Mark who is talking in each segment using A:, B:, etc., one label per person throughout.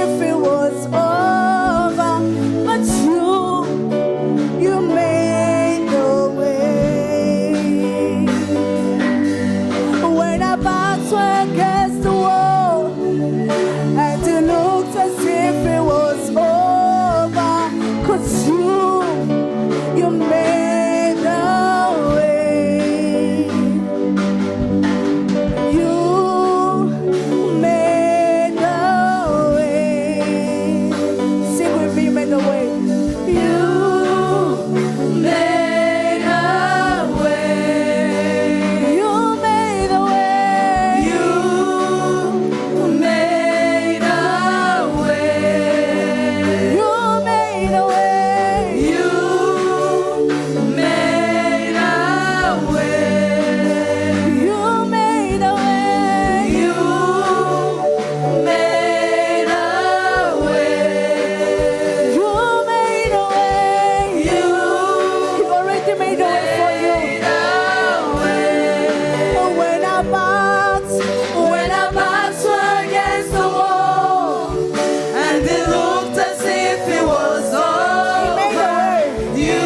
A: if it was over, but you made the way. When our backs were against the wall, and it looked as if it was over, 'cause you made the way. You made the way. Sing with me, you made the way. You made a way. You made a way. You made a way. You made a way. You made a way. You made a way. You made a way. You made a way. You've already made a way for you. When our backs were against the wall, and it looked as if it was over, you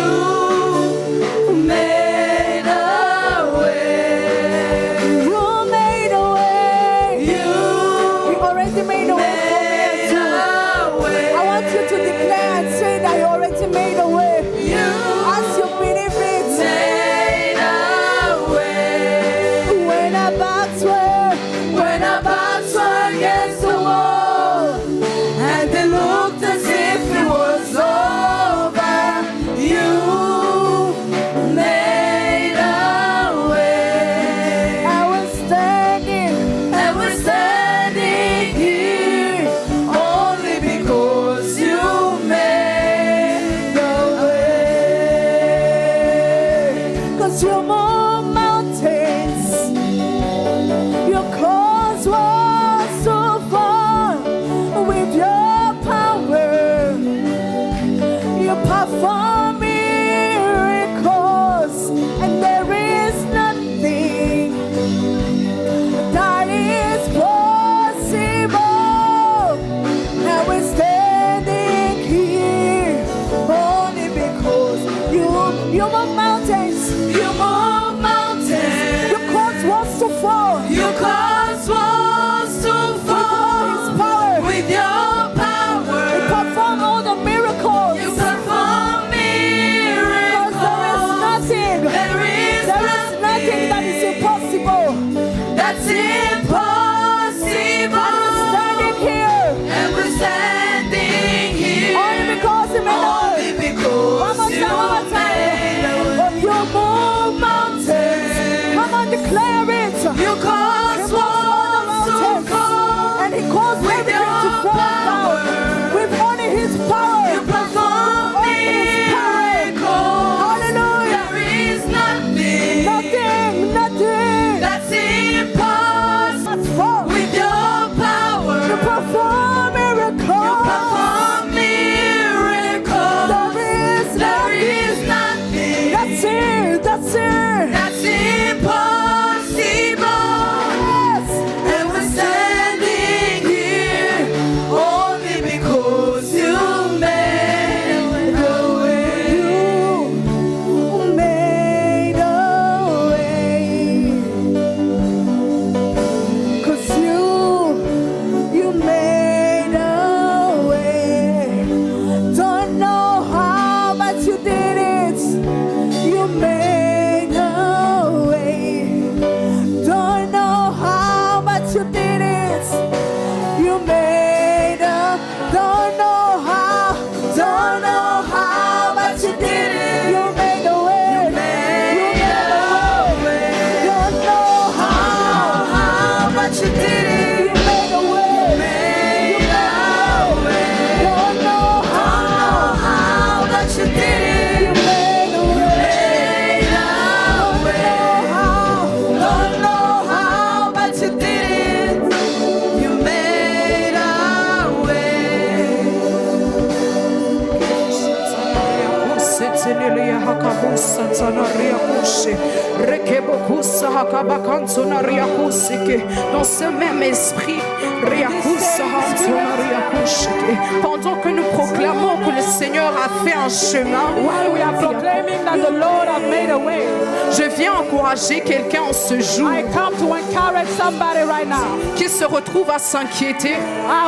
A: made a way. You made a way. You've already made a way for me too. I want you to declare and say that you already made a way. As you believe it. When our backs were against the wall, and it looked as if it was over, you made a way. I was standing here only because you made the way. 'Cause you move mountains, your cause was so far. With your power, you perform miracles, and there is nothing that is possible. Now we're standing here only because you move mountains. You move mountains. Your cause was so far. Your cause was so far. His power. With your power. You perform all the miracles. You perform miracles. 'Cause there is nothing that is impossible. That's impossible. And we're standing here. Only because you made a way. One more time. Oh, you move mountains. Come on, declare it. Your cause was so far. And he caused everything to fall down. With only his power. You perform miracles. Hallelujah. There is nothing. That's impossible. With your power. You perform miracles. You perform miracles. There is nothing. That's it. That's impossible. Yes. And we're standing here only because you made a way. You made a way. 'Cause you made a way. Don't know how, but you did it. You made a way. Don't know how, but you did it. You made a. Don't know how, but you did it. You made a way. You made a way. Don't know how, but you did it. You made a way. You made a way. Don't know how, but you did it. You made a way. Don't know how, but you did it. You made a way.
B: Setelelia hakabusa tanaria kushi rekebokusa hakabakanto naria kusike dans ce même esprit riakusa Pendant que nous proclamons que le Seigneur a fait un chemin,
A: while we are proclaiming that the Lord has made a way,
B: je viens encourager quelqu'un en ce jour
A: I come to encourage somebody right now
B: qui se retrouve à s'inquiéter,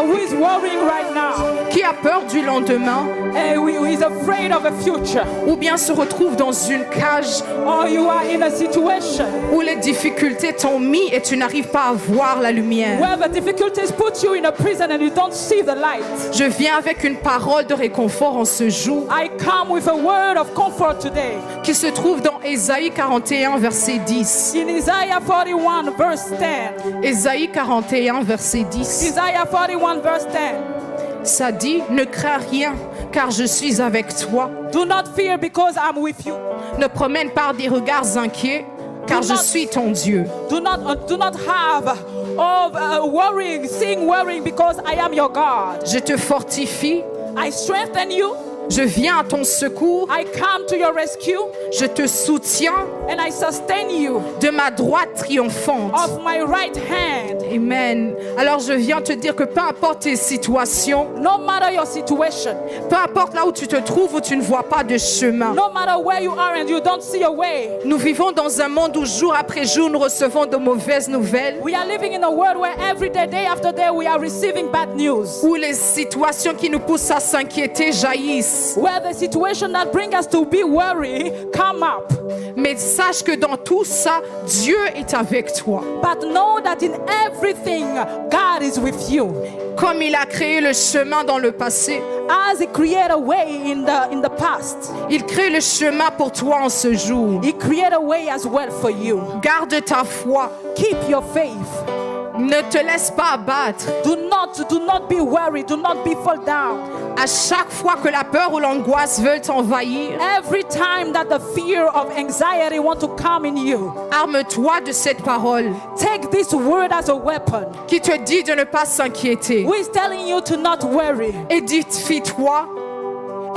A: who is worrying right now,
B: qui a peur du lendemain,
A: and who is afraid of the future,
B: ou bien se retrouve dans une cage
A: or you are in a situation
B: où les difficultés t'ont mis et tu n'arrives pas à voir la lumière.
A: where the difficulties put you in a prison and you don't see the light.
B: Je viens avec une parole de réconfort en ce jour
A: I come with a word of comfort today.
B: qui se trouve dans Ésaïe 41, verset 10.
A: In Isaiah 41 verse 10.
B: Ésaïe 41, verset 10.
A: Isaiah 41 verse 10.
B: Ça dit, ne crains rien, car je suis avec toi.
A: Do not fear because I'm with you.
B: Ne promène pas des regards inquiets, car je suis ton Dieu.
A: Do not have worrying because I am your God.
B: Je te fortifie,
A: I strengthen you.
B: je viens à ton secours,
A: I come to your rescue
B: je te soutiens
A: and I sustain you
B: de ma droite triomphante.
A: of my right hand.
B: Amen. Alors je viens te dire que peu importe tes situations,
A: No matter your situation,
B: peu importe là où tu te trouves où tu ne vois pas de chemin,
A: no matter where you are and you don't see a way.
B: nous vivons dans un monde où jour après jour nous recevons de mauvaises nouvelles,
A: We are living in a world where every day, day after day, we are receiving bad news.
B: où les situations qui nous poussent à s'inquiéter jaillissent.
A: Where the situation that bring us to be worried come up.
B: Mais sache que dans tout ça, Dieu est avec toi.
A: But know that in everything, God is with you.
B: Comme il a créé le chemin dans le passé,
A: As He created a way in the past,
B: il crée le chemin pour toi en ce jour.
A: He created a way as well for you.
B: Garde ta foi.
A: Keep your faith.
B: Ne te laisse pas abattre.
A: Do not be worried. Do not be fall down.
B: À chaque fois que la peur ou l'angoisse veulent t'envahir,
A: Every time that the fear of anxiety want to come in you,
B: arme-toi de cette parole
A: take this word as a weapon.
B: qui te dit de ne pas s'inquiéter.
A: Who is telling you to not worry
B: Édifie-toi,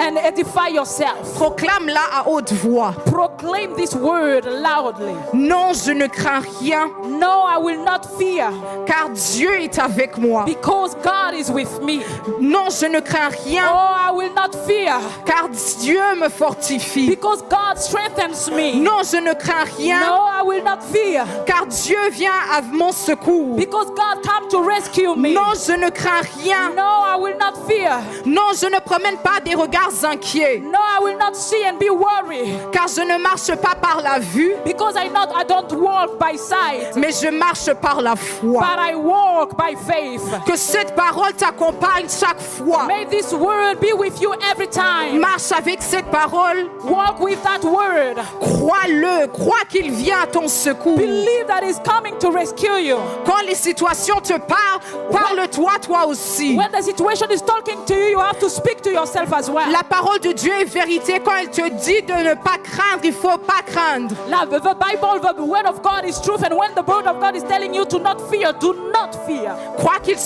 A: and edify yourself.
B: proclame-la à haute voix.
A: Proclaim this word loudly.
B: Non, je ne crains rien,
A: No, I will not fear
B: car Dieu est avec moi.
A: because God is with me.
B: Non, je ne crains
A: Oh,
B: rien,
A: I will not fear
B: car Dieu me fortifie.
A: because God strengthens me.
B: Non, je ne crains rien,
A: No, I will not fear
B: car Dieu vient à mon secours.
A: because God come to rescue me.
B: Non, je ne crains rien.
A: No, I will not fear.
B: Non, je ne promène pas des regards inquiets,
A: No, I will not see and be worried
B: car je ne marche pas par la vue,
A: because I don't walk by sight,
B: mais je marche par la foi.
A: but I walk by faith.
B: Que cette parole t'accompagne chaque fois.
A: May this word be with you every time.
B: Marche avec cette parole.
A: Walk with that word.
B: Crois-le. Crois qu'il vient à ton secours.
A: Believe that He's coming to rescue you.
B: Quand les situations te parlent, parle-toi toi aussi.
A: When the situation is talking to you, you have to speak to yourself as well.
B: La parole de Dieu est vérité. Quand elle te dit de ne pas craindre, il faut pas craindre.
A: The Bible, the word of God is truth, and when the word of God is telling you to not fear, do not fear.
B: Crois qu'il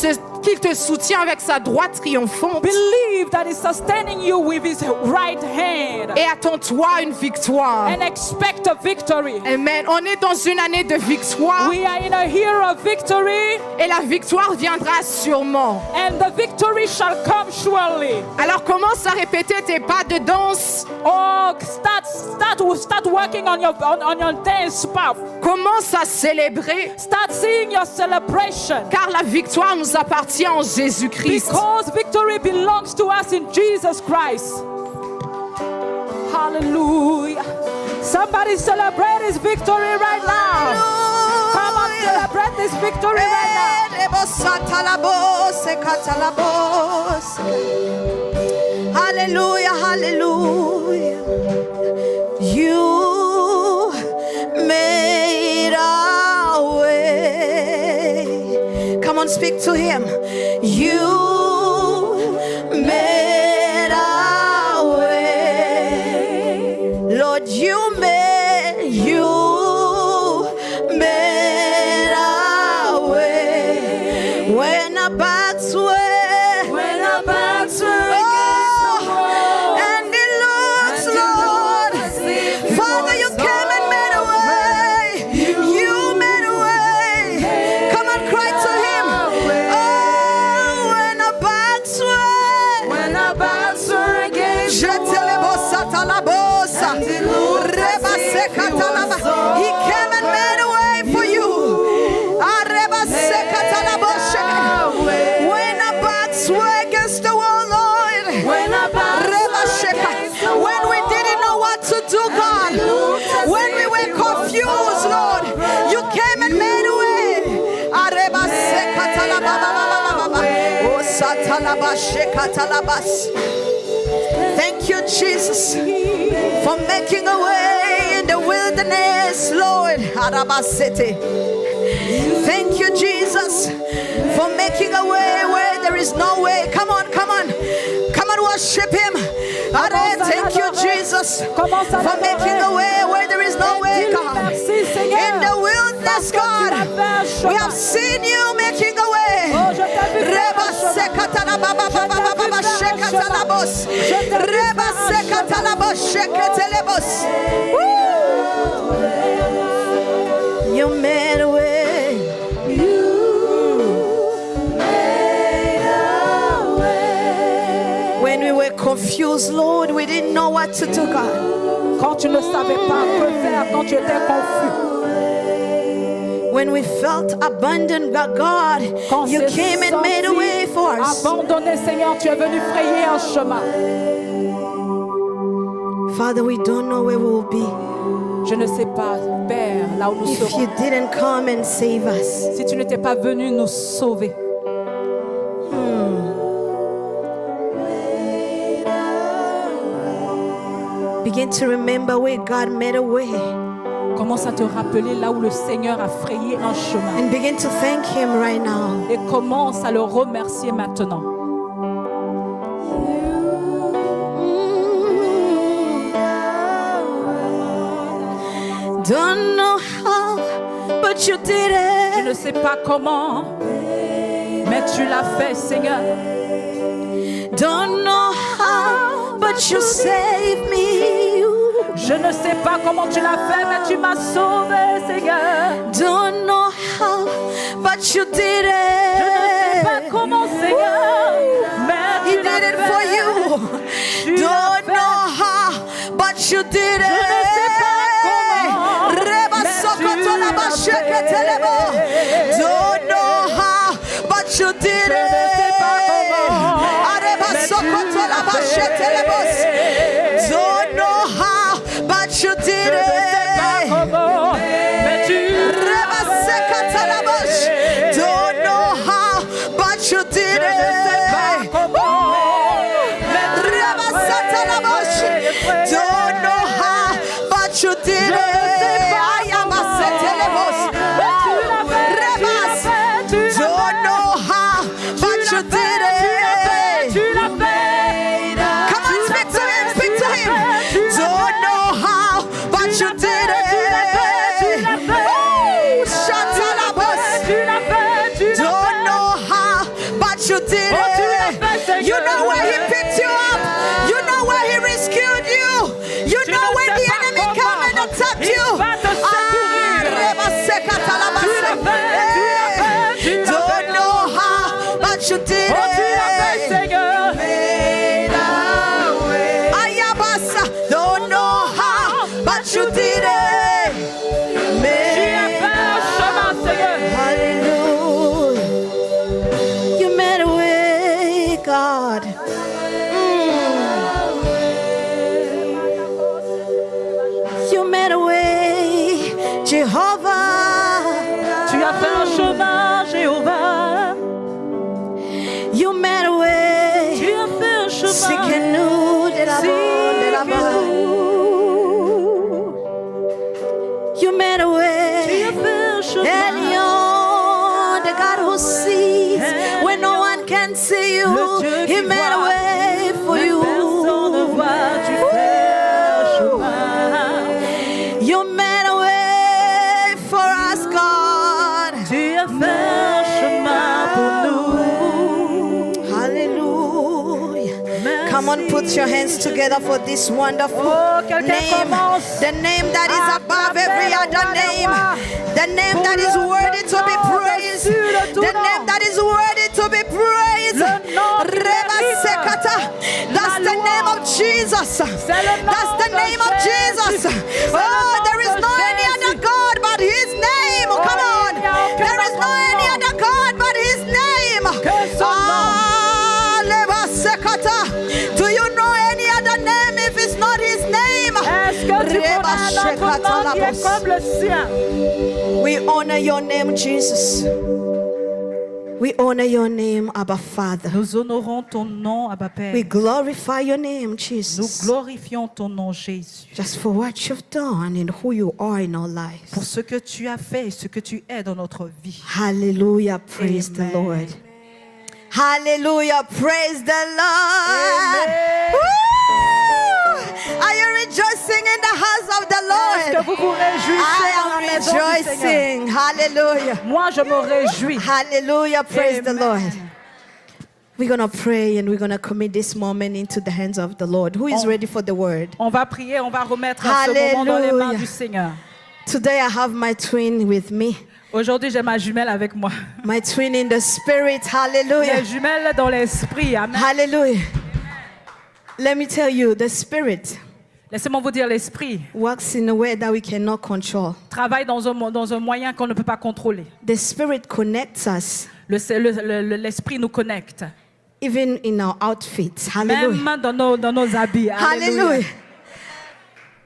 B: te soutient avec sa droite triomphante.
A: Believe that He's sustaining you with His right hand,
B: Et attends-toi une victoire.
A: and expect a victory.
B: Amen. On est dans une année de victoire.
A: We are in a year of victory,
B: Et la victoire viendra sûrement.
A: and the victory shall come surely.
B: Alors commence à répéter tes pas de danse.
A: Oh, start working on your dance path.
B: Commence à célébrer.
A: Start seeing your celebration.
B: Car la victoire nous appartient en Jésus-Christ.
A: Because victory belongs to us in Jesus Christ. Hallelujah. Somebody celebrate His victory right now. Come on, celebrate this victory right now.
C: Hallelujah, hallelujah. You made a way. Come on, speak to Him. You made a way. Lord, you made a way. When our backs were and it looks, Lord, Father, you came and made a way. You made a way. Come on, cry to Him. Oh, when our swore against the world, Lord. When we didn't know what to do, God. When we were confused, Lord, you came and made a way. Thank you, Jesus, for making a way in the wilderness, Lord. Thank you, Jesus, for making a way where there is no way. Come on, come on. Come on, worship Him. Thank you, Jesus, for making a way where there is no way, God. In the wilderness, God, we have seen you making a way. You made a way. When we were confused, Lord, we didn't know what to do, God.
A: Quand tu ne savais pas quoi faire, quand tu étais confus.
C: When we felt abandoned, God, you came and made a way for us.
A: Abandonné, Seigneur, tu es venu frayer un chemin.
C: Father, we don't know where we will be.
A: Je ne sais pas, Père, là où nous
C: If
A: serons.
C: you didn't come and save us.
A: Si tu n'étais pas venu nous sauver.
C: Begin to remember where God made a way.
A: Commence à te rappeler là où le Seigneur a frayé un chemin.
C: And begin to thank Him right now.
A: Et commence à le remercier maintenant.
C: Don't know how, but you did
A: Je
C: it.
A: ne sais pas comment, mais tu l'as fait, Seigneur.
C: Don't know how, but you saved me.
A: Je ne sais pas comment tu l'as fait, mais tu m'as sauvé, Seigneur.
C: Don't know how, but you did
A: Je ne sais pas
C: it.
A: comment, Seigneur, mais
C: He
A: tu l'as
C: did it
A: fait.
C: for you.
A: Tu l'as
C: Don't
A: fait.
C: know how, but you did it.
A: Je ne sais pas comment,
C: Reba
A: mais
C: sokoto la
A: tu l'as
C: basheke
A: fait.
C: telebo. Don't know how, but you did
A: Je ne sais pas comment,
C: it. Areba
A: mais tu
C: sokoto la
A: l'as
C: basheke
A: fait.
C: telebo. Don't know how, but you did
A: Je ne sais pas
C: it.
A: comment, mais tu
C: Reba
A: l'as
C: sekata la bash.
A: fait.
C: Don't know how, but you did
A: Je ne sais pas
C: it.
A: comment, mais tu
C: Reba
A: l'as
C: sata la bash.
A: fait.
C: Don't know how, but you did
A: Je ne sais
C: it.
A: pas
C: Ayama
A: comment,
C: setelebos.
A: mais tu l'as fait,
C: Rebas.
A: tu l'as fait,
C: Don't know how, but you did it.
A: tu l'as fait.
C: Come on, speak to him, speak to him. Don't know how, but you did it. Oh, shatalabos. Don't know how, but you did it. You know where he picked you up. You know where he rescued you. You know when the enemy came and attacked you. Reba sekatalabas. Don't know how, but you did it. Ayabasa, don't know how, but you did it. Hallelujah. You made a way, God. You made a way, Jehovah.
A: Tu as fait un chemin, Jéhovah.
C: You made a way.
A: Tu as fait un chemin.
C: Sikenu de la You made a way.
A: Tu as fait un chemin.
C: Elion, the God who sees when no one can see you.
A: Le Dieu qui
C: He made a
A: voit,
C: way for
A: mais
C: you.
A: personne ne voit, tu fais un chemin.
C: You made a way for us, God.
A: Tu as fait un chemin pour nous.
C: Hallelujah. Come on, put your hands together for this wonderful
A: Oh, quelqu'un
C: name.
A: commence.
C: The name that is above every other name. The name that is worthy to be praised. The name that is worthy to be praised. Reba Sekata. That's the name of Jesus. That's the name of Jesus. Oh, there is no any other God but His name. Come on. There is no any other God but His name. Do you know any other name if it's not his name?
A: Est-ce que tu connais un autre nom qui est comme le sien?
C: We honor your name, Jesus. We honor your name, Abba Father.
A: Nous honorons ton nom, Abba Père.
C: We glorify your name,
A: Nous
C: Jesus.
A: glorifions ton nom, Jésus.
C: Just for what you've done and who you are in our lives.
A: Pour ce que tu as fait et ce que tu es dans notre vie.
C: Hallelujah. Praise
A: Amen.
C: the Lord. Hallelujah. Praise the Lord.
A: Amen.
C: Woo! Are you rejoicing in the house of the
A: Est-ce que
C: Lord?
A: vous vous réjouissez
C: I
A: dans la
C: am
A: maison du Seigneur?
C: rejoicing. Hallelujah.
A: Moi, je me réjouis.
C: Hallelujah. Praise the
A: Amen.
C: Lord. We're going to pray and we're going to commit this moment into the hands of the Lord. Who is ready for the word?
A: On va prier, on va remettre ce moment dans les mains
C: Hallelujah.
A: du Seigneur.
C: Today I have my twin with me.
A: Aujourd'hui, j'ai ma jumelle avec moi.
C: My twin in the spirit. Hallelujah.
A: Les jumelles dans l'esprit. Amen.
C: Hallelujah. Let me tell you, the spirit
A: Laissez-moi vous dire, l'esprit
C: works in a way that we cannot control.
A: travaille dans un moyen qu'on ne peut pas contrôler.
C: The spirit connects us
A: L'esprit nous connecte.
C: even in our outfits. Hallelujah.
A: Même dans nos habits. Alléluia.
C: Hallelujah.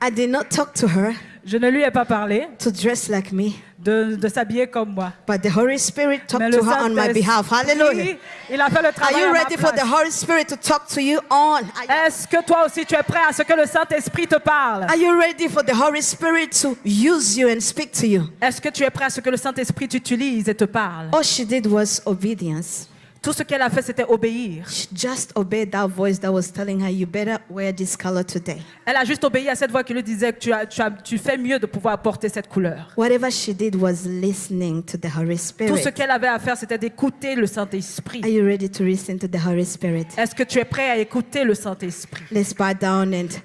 C: I did not talk to her
A: Je ne lui ai pas parlé
C: to dress like me,
A: de s'habiller comme moi.
C: but the Holy Spirit
A: Mais
C: talked
A: le
C: to her on my behalf. Hallelujah.
A: Saint-Esprit, il a fait le
C: Are
A: travail
C: you
A: à ma
C: ready for the
A: place.
C: Holy Spirit to talk to you on?
A: Est-ce que toi aussi tu es prêt à ce que le Saint-Esprit te parle?
C: Are you ready for the Holy Spirit to use you and speak to you?
A: Est-ce que tu es prêt à ce que le Saint-Esprit t'utilise et te parle?
C: All she did was obedience.
A: Tout ce qu'elle a fait, c'était obéir.
C: She just obeyed that voice that was telling her, you better wear this color today.
A: Elle a juste obéi à cette voix qui lui disait que tu fais mieux de pouvoir porter cette couleur.
C: Whatever she did was listening to the Holy
A: Tout ce
C: Spirit.
A: qu'elle avait à faire, c'était d'écouter le Saint-Esprit.
C: Are you ready to listen to the Holy Spirit?
A: Est-ce que tu es prêt à écouter le Saint-Esprit?
C: Let's bow down and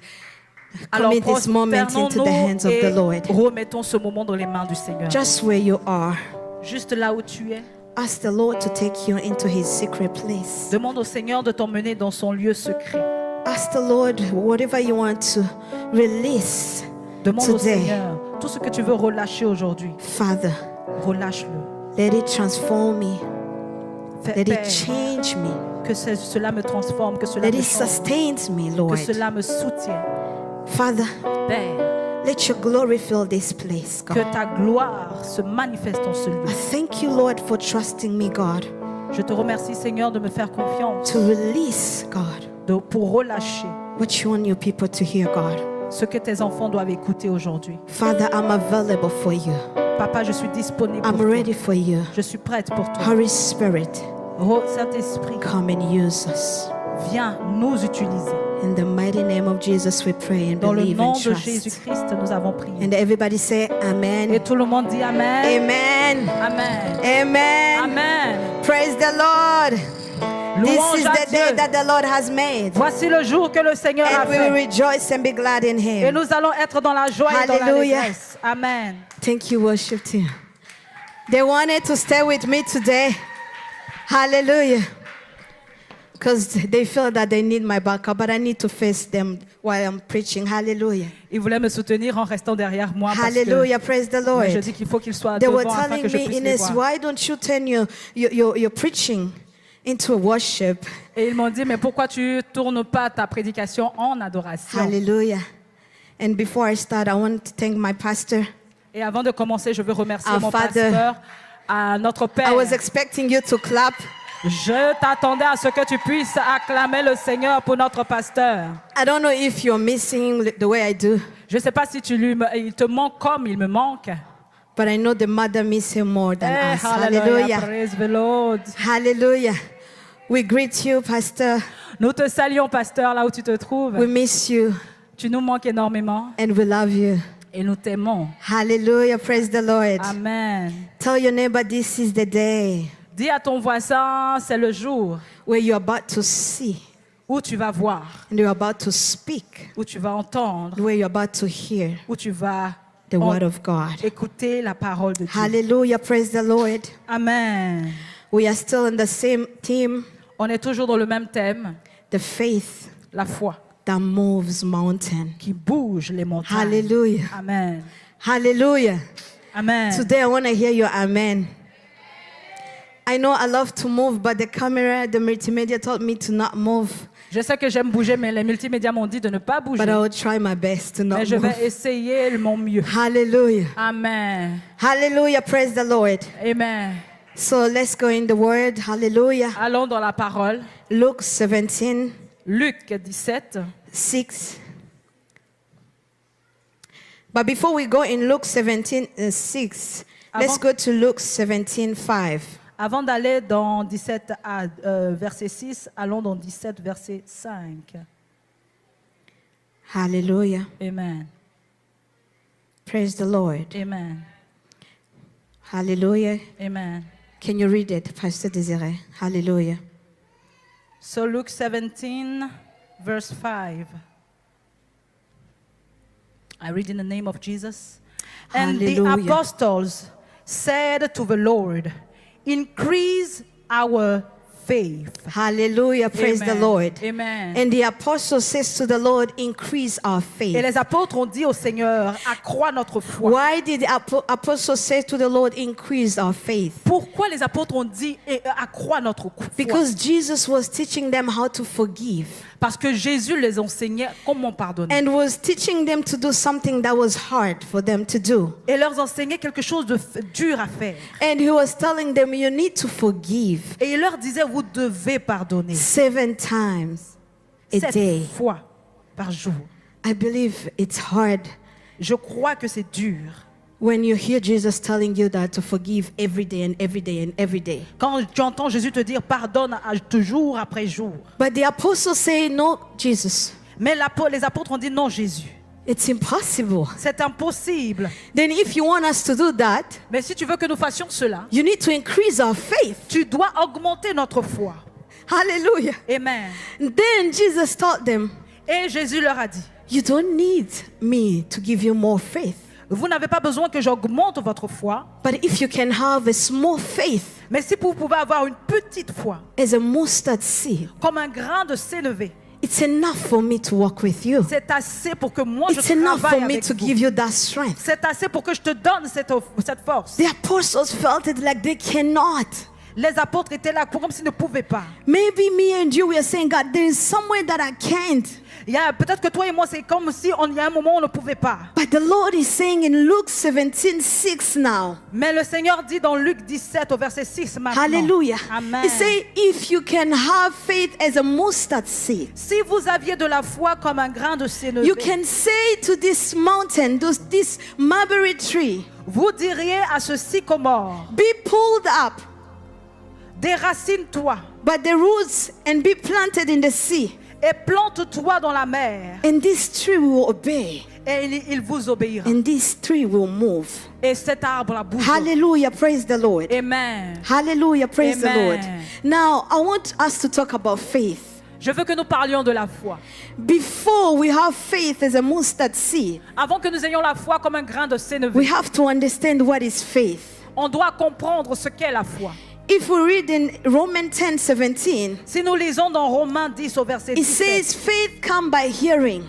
A: Alors,
C: commit this moment into the hands
A: prosternons-nous
C: of the
A: et
C: Lord.
A: remettons ce moment dans les mains du Seigneur.
C: Just where you are,
A: Juste là où tu es,
C: ask the Lord to take you into his secret place.
A: demande au Seigneur de t'emmener dans son lieu secret.
C: Ask the Lord whatever you want to release
A: Demande au
C: today.
A: Seigneur tout ce que tu veux relâcher aujourd'hui.
C: Father,
A: Relâche-le.
C: let it transform me.
A: Fais
C: Let it
A: Père,
C: change me.
A: que cela me transforme, que cela
C: Let
A: me
C: it
A: change,
C: sustain me,
A: que
C: Lord.
A: cela me soutienne.
C: Father,
A: Père,
C: let your glory fill this place,
A: que
C: God.
A: ta gloire se manifeste en ce lieu.
C: I thank you, Lord, for trusting me, God,
A: Je te remercie, Seigneur, de me faire confiance,
C: to release, God,
A: pour relâcher
C: what you want your people to hear, God.
A: ce que tes enfants doivent écouter aujourd'hui.
C: Father, I'm available for you.
A: Papa, je suis disponible pour
C: I'm
A: toi.
C: ready for you.
A: Je suis prête pour toi.
C: Holy Spirit,
A: Oh, Saint-Esprit,
C: come and use us.
A: viens nous utiliser.
C: In the mighty name of Jesus, we pray and
A: Dans le
C: believe
A: nom
C: and
A: de
C: trust.
A: Jésus-Christ, nous avons prié.
C: And everybody say
A: Et
C: amen.
A: tout le monde dit Amen.
C: Amen.
A: Amen.
C: Amen.
A: Amen.
C: Praise the Lord. This
A: Louange
C: is
A: à
C: the day
A: Dieu.
C: that the Lord has made.
A: Voici le jour que le Seigneur a
C: And we will
A: fait.
C: rejoice and be glad in
A: Et
C: him.
A: nous allons être dans la joie et dans la
C: Hallelujah.
A: allégresse. Amen.
C: Thank you, worship team. They wanted to stay with me today. Hallelujah. Because they feel that they need my backup, but I need to face them while I'm preaching. Hallelujah.
A: Il voulait me soutenir en restant derrière moi. Parce
C: Hallelujah. Praise the
A: que mais je
C: Lord.
A: dis qu'il faut qu'il soit
C: They were
A: devant afin
C: telling
A: que je
C: me,
A: puisse les
C: Ines,
A: voir.
C: why don't you turn your preaching into a worship?
A: Et ils m'ont dit, mais pourquoi tu tournes pas ta prédication en adoration?
C: Hallelujah. And before I start, I want to thank my pastor.
A: Et avant de commencer, je veux remercier
C: Our
A: mon
C: Father.
A: pasteur, à notre Père.
C: I was expecting you to clap.
A: Je t'attendais à ce que tu puisses acclamer le Seigneur pour notre pasteur.
C: I don't know if you're missing the way I do,
A: Je ne sais pas si il te manque comme il me manque.
C: but I know the mother miss him more than
A: Eh,
C: us.
A: hallelujah,
C: Hallelujah.
A: praise the Lord.
C: Hallelujah. We greet you, Pastor.
A: Nous te saluons, pasteur, là où tu te
C: We
A: trouves.
C: miss you
A: Tu nous manques énormément
C: and we love you.
A: et nous t'aimons.
C: Hallelujah. Praise the Lord.
A: Amen.
C: Tell your neighbor this is the day
A: Dis à ton voisin, c'est le jour
C: where you're about to see
A: où tu vas voir,
C: and you're about to speak,
A: où tu vas entendre,
C: where you're about to hear
A: où tu vas
C: the word of God.
A: écouter la parole de Dieu.
C: Hallelujah. Praise the Lord.
A: Amen.
C: We are still in the same theme,
A: On est toujours dans le même thème,
C: the faith
A: la foi
C: that moves mountain.
A: qui bouge les montagnes.
C: Hallelujah.
A: Amen.
C: Hallelujah.
A: Amen.
C: Today I want to hear your amen.
A: I know I love to move, but the camera, the multimedia told me to not move.
B: Je sais que j'aime bouger, mais les multimédias m'ont dit de ne pas bouger.
A: But I will try my best to
B: Mais
A: not
B: je
A: move.
B: vais essayer mon mieux.
A: Hallelujah.
B: Amen.
A: Hallelujah. Praise the Lord.
B: Amen.
A: So let's go in the word. Hallelujah.
B: Allons dans la parole.
A: Luke 17,
B: Luc 17.
A: 6. But before we go in Luke 17, 6, let's go to Luke 17, 5.
B: Avant d'aller dans 17 à verset 6, allons dans 17 verset 5.
A: Hallelujah.
B: Amen.
A: Praise the Lord.
B: Amen.
A: Hallelujah.
B: Amen.
A: Can you read it, Pastor Desiree? Hallelujah.
B: So Luke 17 verse 5. I read in the name of Jesus. And the
A: Hallelujah.
B: apostles said to the Lord, increase our faith.
A: Hallelujah. Praise
B: Amen.
A: the Lord.
B: Amen.
A: And the apostle says to the Lord, increase our
B: Et
A: faith.
B: les apôtres ont dit au Seigneur, accrois notre foi.
A: Why did the apostle say to the Lord, increase our faith?
B: Pourquoi les apôtres ont dit accrois notre foi?
A: Because Jesus was teaching them how to forgive
B: Parce que Jésus les enseignait comment pardonner.
A: and was teaching them to do something that was hard for them to do.
B: Et leur enseignait quelque chose de dur à faire.
A: And he was telling them, you need to forgive
B: Et il leur disait, vous devez pardonner
A: 7 times a
B: 7
A: day.
B: fois par jour.
A: I believe it's hard
B: Je crois que c'est dur.
A: when you hear Jesus telling you that to forgive every day and every day and every day.
B: Quand tu entends Jésus te dire pardonne jour après jour.
A: But the apostles say, no, Jesus,
B: Mais les apôtres ont dit non, Jésus.
A: it's impossible.
B: C'est impossible.
A: Then if you want us to do that,
B: Mais si tu veux que nous fassions cela,
A: you need to increase our faith.
B: tu dois augmenter notre foi.
A: Hallelujah.
B: Amen.
A: Then Jesus taught them,
B: Et Jésus leur a dit,
A: you don't need me to give you more faith.
B: vous n'avez pas besoin que j'augmente votre foi,
A: But if you can have a small faith
B: mais si vous pouvez avoir une petite foi,
A: as a mustard seed,
B: comme un grain de sénévé,
A: it's enough for me to walk with you.
B: c'est assez pour que moi
A: It's
B: je
A: enough
B: travaille
A: for me
B: avec
A: to
B: vous.
A: give you that strength.
B: C'est assez pour que je te donne cette force.
A: The apostles felt it like they cannot.
B: Les apôtres étaient là comme s'ils ne pouvaient pas.
A: Maybe me and you, we are saying, God, there is somewhere that I can't.
B: Peut-être que toi et moi, c'est comme si il y a un moment où on ne pouvait pas.
A: But the Lord is saying in Luke 17:6 now.
B: Mais le Seigneur dit dans Luc 17 au verset 6 maintenant.
A: Hallelujah.
B: Amen.
A: He say, if you can have faith as a mustard seed,
B: Si vous aviez de la foi comme un grain de sénévé,
A: you can say to this mountain, this mulberry tree,
B: vous diriez à ce sycomore,
A: be pulled up
B: déracine-toi
A: by the roots and be planted in the sea,
B: et plante-toi dans la mer,
A: and this tree will obey,
B: et il vous obéira.
A: and this tree will move.
B: Et cet arbre bouge.
A: Hallelujah, praise the Lord.
B: Amen.
A: Hallelujah, praise the Lord.
B: Amen.
A: Now, I want us to talk about faith.
B: Je veux que nous parlions de la foi.
A: Before we have faith as a mustard seed,
B: Avant que nous ayons la foi comme un grain de
A: we
B: sénévé,
A: have to understand what is faith.
B: on doit comprendre ce qu'est la foi.
A: If we read in Romans 10:17,
B: Si nous lisons dans Romains 10 au verset
A: it
B: 17,
A: says faith comes by hearing,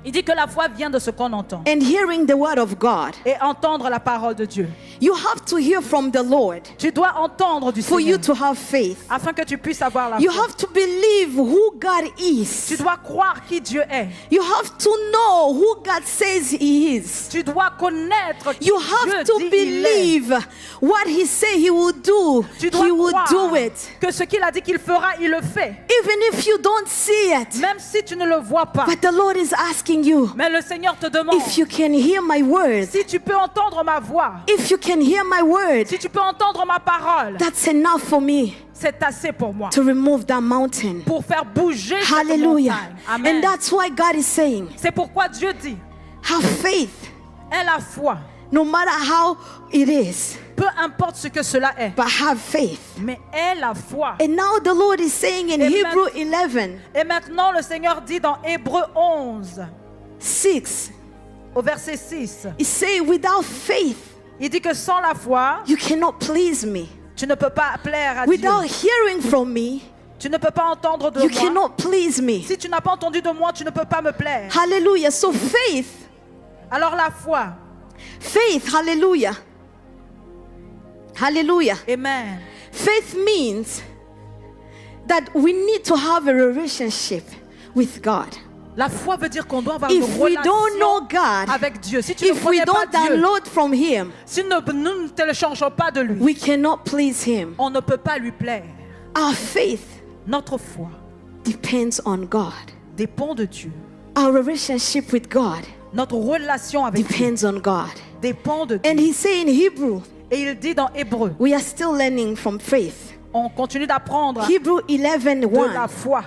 B: il dit que la foi vient de ce qu'on entend
A: and hearing the word of God.
B: et entendre la parole de Dieu.
A: You have to hear from the Lord
B: Tu dois entendre du
A: for you
B: Seigneur
A: to have faith.
B: afin que tu puisses avoir la
A: You
B: foi.
A: have to believe who God
B: Tu
A: is.
B: dois croire qui Dieu est.
A: You have to know who God says He is.
B: Tu dois connaître qui
A: You
B: Dieu
A: have to
B: dit il est.
A: believe what He said He will do.
B: Tu dois
A: He will
B: croire
A: do it.
B: que ce qu'il a dit qu'il fera, il le fait.
A: Even if you don't see it.
B: Même si tu ne le vois pas.
A: But the Lord is asking you,
B: Mais le Seigneur te demande,
A: if you can hear my word,
B: si tu peux entendre ma voix,
A: if you can hear my word,
B: si tu peux entendre ma parole,
A: that's enough for me
B: c'est assez pour moi.
A: to remove that mountain.
B: Pour faire bouger cette
A: Hallelujah.
B: montagne. Amen.
A: And that's why God is saying,
B: C'est pourquoi Dieu dit,
A: have faith,
B: aie la foi.
A: no matter how it is,
B: Peu importe ce que cela est.
A: but have faith.
B: Mais aie la foi.
A: And now the Lord is saying in
B: Amen.
A: Hebrew 11,
B: Et maintenant, le Seigneur dit dans Hébreux 11,
A: 6,
B: au verset 6,
A: He say, without faith,
B: il dit que sans la foi,
A: you cannot please me.
B: tu ne peux pas plaire à
A: Without
B: Dieu.
A: hearing from me,
B: Tu ne peux pas entendre de
A: you
B: moi.
A: cannot please me.
B: Si tu n'as pas entendu de moi, tu ne peux pas me plaire.
A: Hallelujah. So faith,
B: Alors la foi,
A: hallelujah. Hallelujah.
B: amen.
C: Faith means that we need to have a relationship with God.
B: La foi veut dire qu'on doit avoir une
C: If we don't know
B: relation
C: God,
B: avec Dieu. Si tu ne
C: if we
B: connais pas
C: don't
B: Dieu,
C: download from Him,
B: si nous ne téléchargeons pas de lui,
C: we cannot please Him.
B: on ne peut pas lui plaire.
C: Our faith
B: Notre foi
C: depends on God.
B: dépend de Dieu.
C: Our relationship with God
B: Notre relation avec Dieu
C: depends on God.
B: dépend de Dieu.
C: And He say in Hebrew,
B: Et il dit dans Hébreu,
C: we are still learning from faith.
B: on continue d'apprendre
C: Hebrew
B: de la
C: 11:1.
B: foi.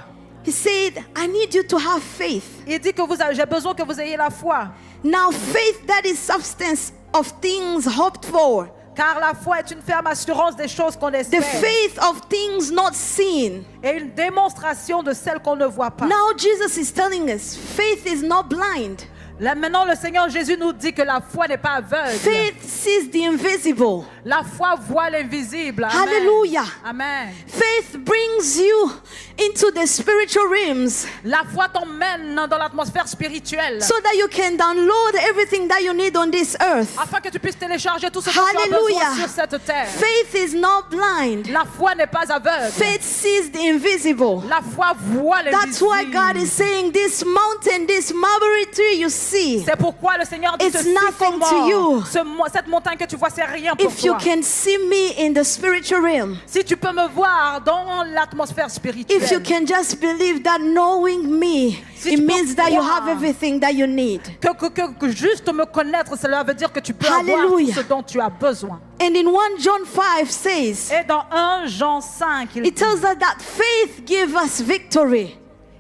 C: He said, I need you to have faith.
B: Il dit que j'ai besoin que vous ayez la foi.
C: Now faith, that is substance of things hoped for,
B: Car la foi est une ferme assurance des choses qu'on
C: the
B: espère
C: faith of things not seen.
B: et une démonstration de celles qu'on ne voit pas.
C: Now Jesus is telling us faith is not blind.
B: Là maintenant, le Seigneur Jésus nous dit que la foi n'est pas aveugle.
C: Faith sees the invisible.
B: La foi voit l'invisible. Amen.
C: Hallelujah.
B: Amen.
C: Faith brings you into the spiritual realms
B: La foi t'emmène dans l'atmosphère spirituelle
C: so that you can download everything that you need on this earth.
B: afin que tu puisses télécharger tout ce que tu as
C: Hallelujah.
B: besoin sur cette terre.
C: Faith is not blind.
B: La foi n'est pas aveugle.
C: Faith sees the invisible.
B: La foi voit
C: That's why God is
B: l'invisible.
C: saying this mountain, this mulberry tree you see,
B: C'est pourquoi le Seigneur dit
C: It's
B: ceci,
C: nothing to
B: comment
C: you.
B: cette montagne que tu vois, c'est rien pour
C: if you
B: toi.
C: can see me in the spiritual realm,
B: Si tu peux me voir dans l'atmosphère spirituelle,
C: if you can just believe that knowing me,
B: Si
C: it
B: tu peux
C: means that you
B: croire
C: have everything that you need.
B: que juste me connaître, cela veut dire que tu peux avoir
C: Hallelujah.
B: tout ce dont tu as besoin.
C: And in 1 John 5 says,
B: Et dans 1 Jean 5,
C: it tells us that faith gives us victory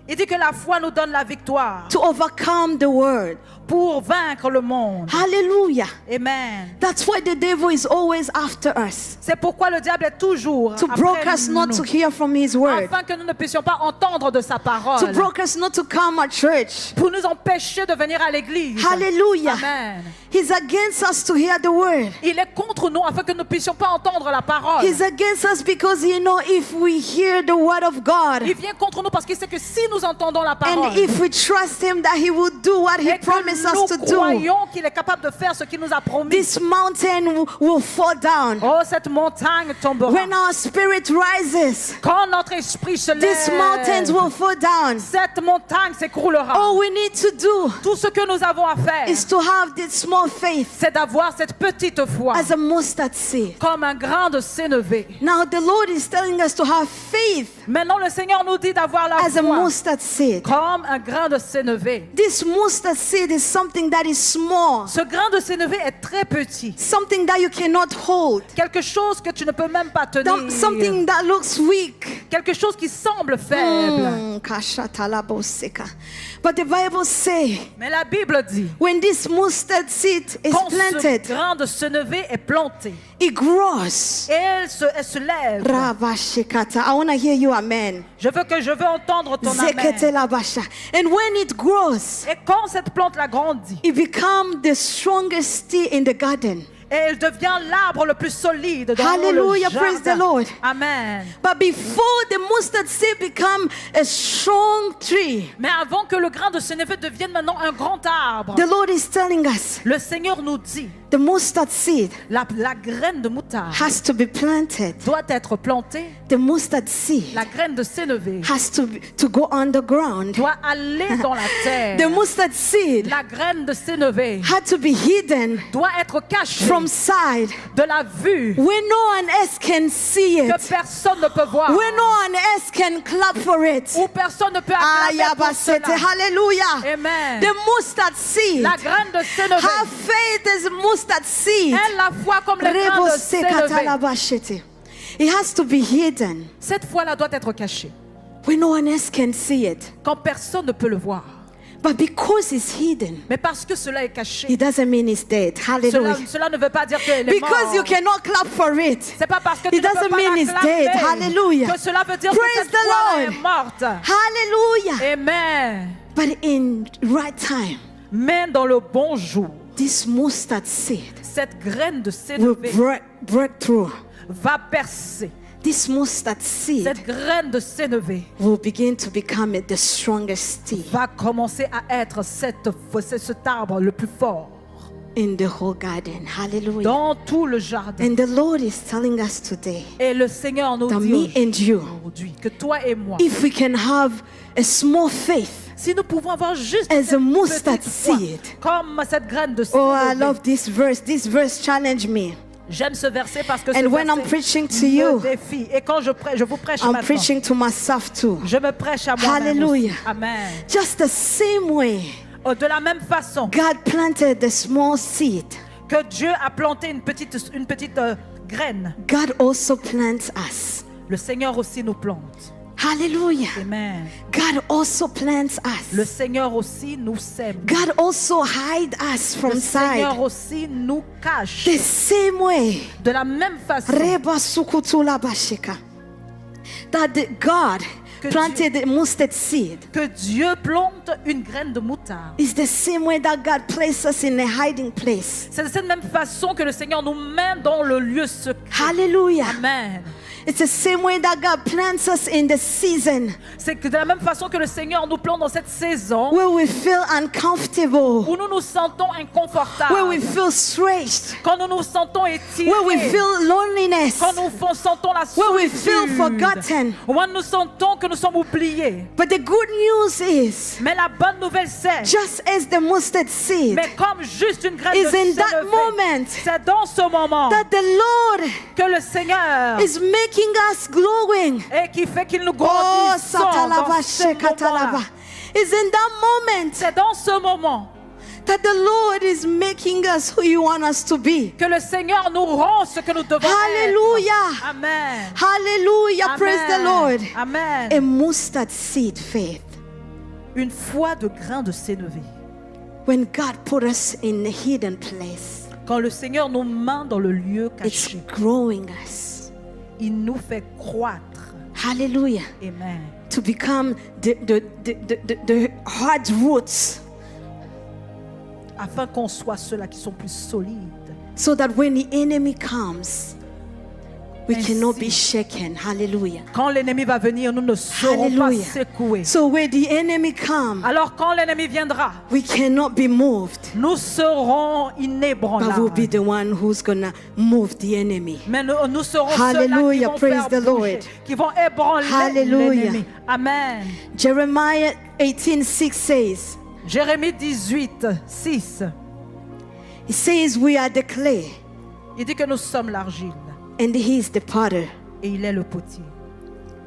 B: il dit que la foi nous donne la victoire
C: to overcome the world.
B: pour vaincre le monde.
C: Hallelujah.
B: Amen.
C: That's why the devil is always after us,
B: C'est pourquoi le diable est toujours
C: to
B: après
C: block us not
B: nous,
C: to hear from his word,
B: afin que nous ne puissions pas entendre de sa
C: to
B: parole,
C: block us not to come at church.
B: pour nous empêcher de venir à l'église.
C: Hallelujah.
B: Amen.
C: He's against us to hear the word.
B: Il est contre nous afin que nous ne puissions pas entendre la parole.
C: He's against us because he know if we hear the word of God
B: Il vient contre nous parce qu'il sait que si nous entendons la parole
C: and if we trust him that he will do what he
B: et
C: promised us
B: que
C: to
B: nous
C: do,
B: croyons qu'il est capable de faire ce qu'il nous a promis,
C: this mountain will fall down.
B: oh, cette montagne tombera.
C: When our spirit rises,
B: Quand notre esprit se
C: these mountains
B: lève,
C: will fall down.
B: cette montagne s'écroulera.
C: All we need to do
B: Tout ce que nous avons à faire,
C: is to have this small faith
B: c'est d'avoir cette petite foi
C: as a mustard seed.
B: comme un grain de sénévé.
C: Now the Lord is telling us to have faith
B: Maintenant, le Seigneur nous dit d'avoir la
C: as a
B: foi
C: mustard seed.
B: comme un grain de sénévé.
C: This mustard seed is something that is small,
B: Ce grain de sénévé est très petit.
C: something that you cannot hold,
B: Quelque chose que tu ne peux même pas tenir.
C: something that looks weak.
B: Quelque chose qui semble faible.
C: Kashatalaboseka. But the Bible says
B: Mais la Bible dit,
C: when this mustard seed is
B: quand ce
C: planted,
B: grain de sénévé est planté,
C: it grows.
B: et elle se lève.
C: Rabashekata. I want to hear you, amen.
B: Je veux entendre ton amen.
C: Zeketelabasha. And when it grows,
B: Et quand cette plante-là grandit,
C: it becomes the strongest tree in the garden.
B: et elle devient l'arbre le plus solide dans
C: Hallelujah,
B: le jardin.
C: praise the Lord.
B: Amen.
C: But before the mustard seed become a strong tree,
B: Mais avant que le grain de sénévé devienne maintenant un grand arbre,
C: the Lord is telling us
B: le Seigneur nous dit,
C: the mustard seed
B: la graine de moutarde
C: has to be planted.
B: doit être plantée,
C: The mustard seed
B: la graine de sénévé
C: has to go underground.
B: doit aller dans la terre.
C: The mustard seed
B: La graine de sénévé
C: had to be hidden
B: doit être cachée
C: from sight
B: de la vue,
C: where no one else can see it,
B: que personne ne peut voir,
C: where no one else can clap for it.
B: où personne ne peut acclamer pour
C: Ayabasete.
B: cela.
C: Hallelujah.
B: Amen.
C: The mustard seed.
B: La graine de sénévé,
C: Have faith as mustard seed.
B: elle la foi comme le grain de sénévé.
C: Rebosekatalabashi. It has to be hidden
B: Cette foi-là doit être cachée
C: where no one else can see it.
B: quand personne ne peut le voir.
C: But because it's hidden,
B: Mais parce que cela est caché,
C: it doesn't mean it's dead. Hallelujah.
B: cela ne veut pas dire qu'elle est morte.
C: Because you cannot clap for it.
B: C'est pas parce que tu
C: It
B: ne peux
C: doesn't
B: pas
C: mean it's
B: l'acclamer
C: dead. Hallelujah.
B: que cela veut dire
C: Praise
B: que cette
C: the
B: foi
C: Lord.
B: est morte.
C: Hallelujah.
B: Amen.
C: But in right time,
B: Mais dans le bon jour,
C: this mustard seed
B: cette graine de
C: will
B: sénévé
C: break through.
B: va percer.
C: This mustard seed
B: Cette graine de sénévé
C: will begin to become the strongest tree.
B: va commencer à être cet arbre le plus fort.
C: in the whole garden. Hallelujah.
B: dans tout le jardin.
C: And the Lord is telling us today
B: Et le Seigneur nous
C: that
B: dit
C: me and you,
B: aujourd'hui que toi et moi,
C: if we can have a small faith
B: si nous pouvons avoir juste
C: as a
B: cette
C: mustard
B: petite foi,
C: seed.
B: comme cette graine de
C: Oh, I
B: sénévé.
C: love this verse. This verse challenged me.
B: J'aime ce verset parce que ce
C: And when I'm
B: verset
C: preaching to
B: me
C: you,
B: défie. Et quand je vous prêche
C: I'm
B: maintenant,
C: preaching to myself too.
B: je me prêche à moi-même
C: Hallelujah.
B: aussi. Amen.
C: Just the same way
B: De la même façon
C: God planted the small seed,
B: que Dieu a planté une petite graine,
C: God also plants us.
B: le Seigneur aussi nous plante.
C: Hallelujah.
B: Amen.
C: God also plants
B: Le
C: us.
B: Seigneur aussi nous sème.
C: God also hide us from
B: Le Seigneur
C: side.
B: aussi nous cache.
C: The same way.
B: De la même façon
C: Reba sukutula bashika. That God
B: Que
C: planted the mustard seed.
B: que Dieu plante une graine de moutarde.
C: It's the same way that God placed us in a hiding place.
B: C'est de cette même façon que le Seigneur nous met dans le lieu secret.
C: Hallelujah.
B: Amen.
C: It's the same way that God plants us in the season
B: C'est que de la même façon que le Seigneur nous plante dans cette saison
C: where we feel uncomfortable,
B: où nous nous sentons inconfortables,
C: where we feel stretched,
B: quand nous nous sentons étirés,
C: where we feel loneliness,
B: quand nous sentons la
C: where we feel
B: solitude,
C: forgotten.
B: où nous sentons que nous sommes oubliés.
C: But the good news is,
B: Mais la bonne nouvelle c'est,
C: just as the mustard seed,
B: mais comme juste une graine
C: is
B: de
C: in that
B: sénévé,
C: moment
B: c'est dans ce moment
C: that the Lord
B: que le Seigneur
C: is making us glowing.
B: et qui fait qu'il nous
C: Oh,
B: grandisse
C: satalaba
B: dans ce
C: shekatalaba.
B: moment-là.
C: It's in that moment
B: C'est dans ce moment
C: that the Lord is making us who you want us to be.
B: que le Seigneur nous rend ce que nous devons
C: Hallelujah.
B: être. Amen.
C: Hallelujah.
B: Amen.
C: Praise the Lord.
B: Amen.
C: A mustard seed faith.
B: Une foi de grain de sénévé.
C: When God put us in a hidden place,
B: Quand le Seigneur nous met dans le lieu
C: it's
B: caché,
C: growing us.
B: il nous fait croître.
C: Hallelujah.
B: Amen.
C: To become the hard roots,
B: Afin qu'on soit ceux-là qui sont plus solides.
C: so that when the enemy comes, we
B: Ainsi.
C: cannot be shaken. Hallelujah.
B: Quand l'ennemi va venir, nous ne serons pas
C: Hallelujah.
B: secoués.
C: So when the enemy comes,
B: Alors quand l'ennemi viendra,
C: we cannot be moved,
B: nous serons
C: but we'll be
B: inébranlables.
C: the one who's gonna move the enemy.
B: Mais nous serons ceux-là qui
C: Hallelujah.
B: vont
C: Praise
B: faire
C: the
B: bouger,
C: Lord.
B: qui vont ébranler
C: Hallelujah.
B: l'ennemi. Amen.
C: Jeremiah 18:6 says,
B: Jérémie 18, 6.
C: it says we are the clay
B: Il dit que nous sommes l'argile
C: and he is the potter.
B: et il est le potier.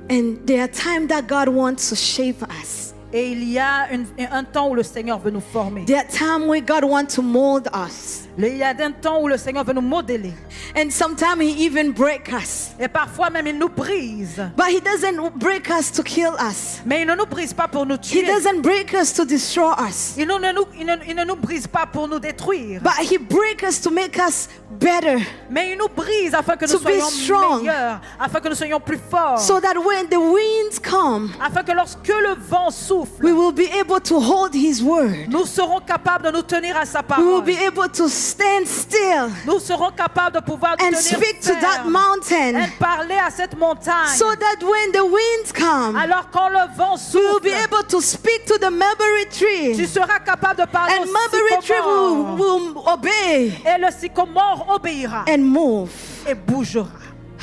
C: And there are times that God wants to shape us.
B: Et il y a un temps où le Seigneur veut nous former.
C: There are times where God wants to mold us.
B: Il y a un temps où le Seigneur veut nous modeler.
C: And sometimes he even breaks us.
B: Et parfois même il nous brise.
C: But he doesn't break us to kill us.
B: Mais il ne nous brise pas pour nous
C: He
B: tuer.
C: doesn't break us to destroy us.
B: Il ne nous brise pas pour nous détruire.
C: But he breaks us to make us better.
B: Mais il nous brise afin que nous
C: To be
B: soyons
C: strong.
B: meilleurs. Afin que nous soyons plus forts.
C: So that when the winds come,
B: Afin que lorsque le vent souffle,
C: we will be able to hold his word.
B: nous serons capables de nous tenir à sa
C: We will
B: parole.
C: be able to stand still
B: Nous serons capables de pouvoir
C: and
B: tenir
C: speak to that
B: ferme
C: mountain,
B: et parler à cette montagne.
C: so that when the winds come,
B: Alors quand le vent
C: we will be
B: souffle,
C: able to speak to the mulberry
B: tu
C: tree,
B: seras capable de parler
C: and
B: au
C: mulberry tree
B: sycomore.
C: will obey
B: Et le sycomore obéira
C: and move.
B: et bougera.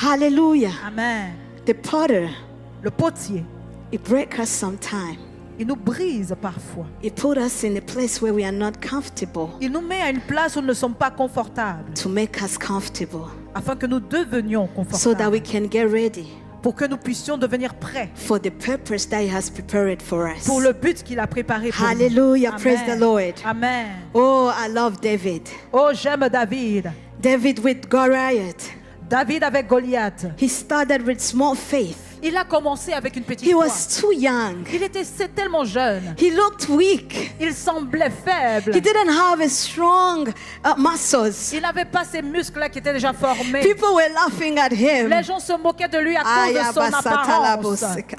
C: Hallelujah.
B: Amen.
C: The potter,
B: Le potier,
C: it breaks us sometime.
B: il nous brise parfois.
C: It put us in a place where we are not comfortable
B: Il nous met à une place où nous ne sommes pas confortables,
C: to make us comfortable,
B: afin que nous devenions
C: so that we
B: confortables,
C: can get ready
B: pour que nous puissions devenir prêts
C: for the purpose that he has prepared for us.
B: pour le but qu'il a préparé pour
C: Hallelujah.
B: nous.
C: Praise the Lord.
B: Amen.
C: Oh, I love David.
B: Oh, j'aime David.
C: David with Goliath.
B: David avec Goliath.
C: He started with small faith.
B: Il a commencé avec une petite
C: He
B: foi.
C: was too young.
B: C'est tellement jeune.
C: He looked weak.
B: Il semblait faible.
C: He didn't have a strong muscles.
B: Il n'avait pas ces muscles-là qui étaient déjà formés.
C: People were laughing at him.
B: Les gens se moquaient de lui à cause de son apparence.
C: Ayabasatalabosika.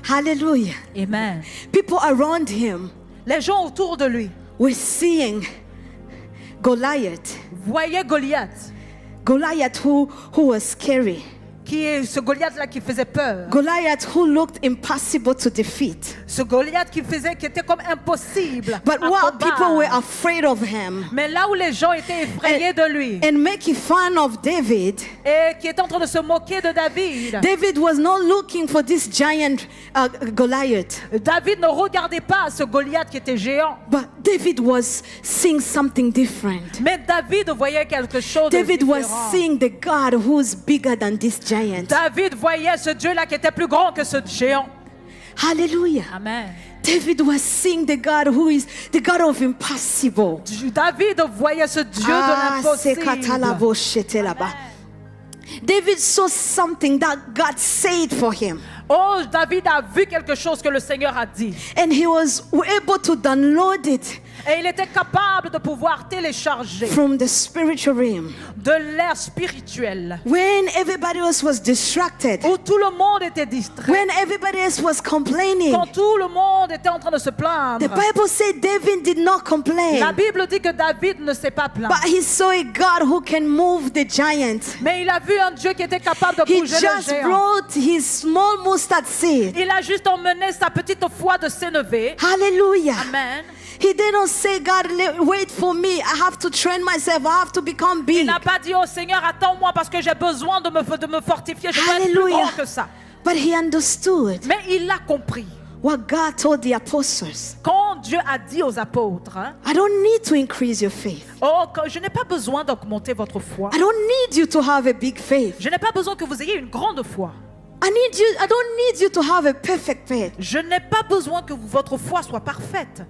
C: Hallelujah.
B: Amen.
C: People around him
B: Les gens autour de lui
C: were seeing Goliath.
B: voyaient Goliath.
C: Goliath who was scary.
B: qui est ce Goliath-là qui faisait peur.
C: Goliath who looked impossible to defeat.
B: Ce Goliath qui était comme impossible
C: But
B: à
C: while
B: combattre.
C: people were afraid of him
B: Mais là où les gens étaient effrayés de lui
C: and making fun of David,
B: et qui étaient en train de se moquer de David,
C: David was not looking for this giant Goliath.
B: David ne regardait pas ce Goliath qui était géant.
C: But David was seeing something different.
B: Mais David voyait quelque chose de
C: David was
B: différent.
C: seeing the God who's bigger than this giant.
B: David voyait ce Dieu-là qui était plus grand que ce géant.
C: Hallelujah.
B: Amen.
C: David was seeing the God who is the God of impossible.
B: David voyait ce Dieu de l'impossible.
C: Sekatalaboshetelaba. David saw something that God said for him.
B: Oh, David a vu quelque chose que le Seigneur a dit.
C: And he was able to download it
B: Et il était capable de pouvoir télécharger
C: from the spiritual realm.
B: de l'ère spirituelle.
C: When everybody else was distracted,
B: Où tout le monde était distrait.
C: when everybody else was complaining,
B: Quand tout le monde était en train de se
C: the
B: plaindre.
C: Bible said David did not complain.
B: La Bible dit que David ne s'est pas plaint.
C: But he saw a God who can move the giant.
B: Mais il a vu un Dieu qui était capable de
C: He
B: bouger le
C: just
B: géant.
C: brought his small mustard seed.
B: Il a juste emmené sa petite foi de s'élever.
C: Hallelujah.
B: Amen.
C: He didn't say, God, wait for me. I have to train myself. I have to become
B: Il
C: big.
B: n'a pas dit, oh Seigneur, attends-moi parce que j'ai besoin de me fortifier. Je dois être plus
C: Hallelujah.
B: grand que ça.
C: But he understood
B: Mais il l'a compris.
C: what God told the apostles.
B: Quand Dieu a dit aux apôtres, hein,
C: I don't need to increase your faith.
B: oh, je n'ai pas besoin d'augmenter votre foi.
C: I don't need you to have a big faith.
B: Je n'ai pas besoin que vous ayez une grande foi.
C: I don't need you to have a perfect faith.
B: Je n'ai pas besoin que votre foi soit parfaite.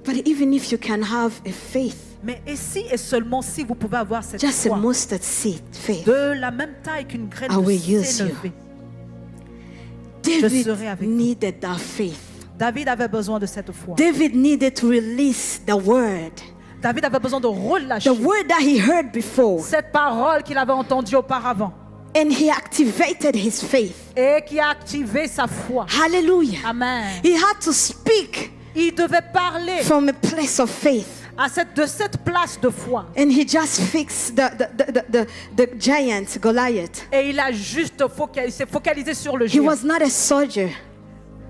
C: But even if you can have a faith,
B: Mais et si et seulement si vous pouvez avoir cette
C: just a
B: foi
C: mustard seed faith,
B: de la même taille qu'une graine
C: I
B: de
C: will use
B: sénévé.
C: David
B: serai avec vous.
C: needed that faith.
B: David avait besoin de cette foi.
C: David needed to release the word.
B: David avait besoin de relâcher
C: The word that he heard before.
B: cette parole qu'il avait entendue auparavant
C: And he activated his faith.
B: et qui a activé sa foi.
C: Hallelujah.
B: Amen.
C: He had to speak
B: Il devait parler
C: from a place of faith.
B: de cette place de foi.
C: And he just fixed the giant Goliath.
B: Et il a juste s'est focalisé sur le
C: He
B: géant.
C: was not a soldier.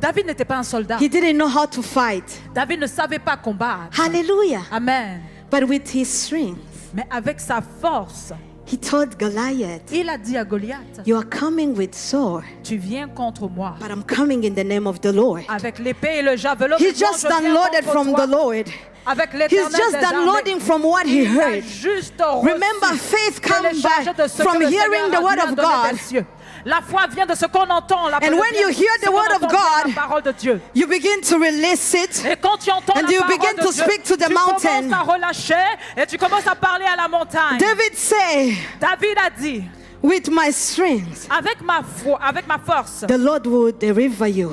B: David n'était pas un soldat.
C: He didn't know how to fight.
B: David ne savait pas combattre.
C: Hallelujah.
B: Amen.
C: But with his strength,
B: Mais avec sa force,
C: he told Goliath,
B: il a dit à Goliath,
C: you are coming with sword,
B: tu viens contre moi
C: but I'm coming in the name of the Lord.
B: avec l'épée et le javelot.
C: He
B: mais moi,
C: just
B: je viens
C: downloaded
B: contre
C: from
B: toi
C: the Lord.
B: avec
C: He's
B: l'Éternel
C: just
B: des armées.
C: downloading from what he
B: Il a
C: heard.
B: juste
C: Remember,
B: reçu,
C: faith comes
B: téléchargé
C: by
B: de ce
C: from
B: que le
C: hearing
B: Seigneur
C: the
B: a
C: word
B: lui
C: of
B: donné
C: God.
B: des cieux. La foi vient de ce qu'on entend. La
C: And when you hear the word of God,
B: la parole de Dieu.
C: You begin to release it.
B: Et quand tu entends
C: And
B: la
C: you
B: parole
C: begin
B: de
C: to
B: Dieu,
C: speak to the
B: tu
C: mountain.
B: commences à relâcher et tu commences à parler à la montagne.
C: David said,
B: David a dit,
C: with my strength,
B: avec ma foi, avec ma force,
C: the Lord will deliver you.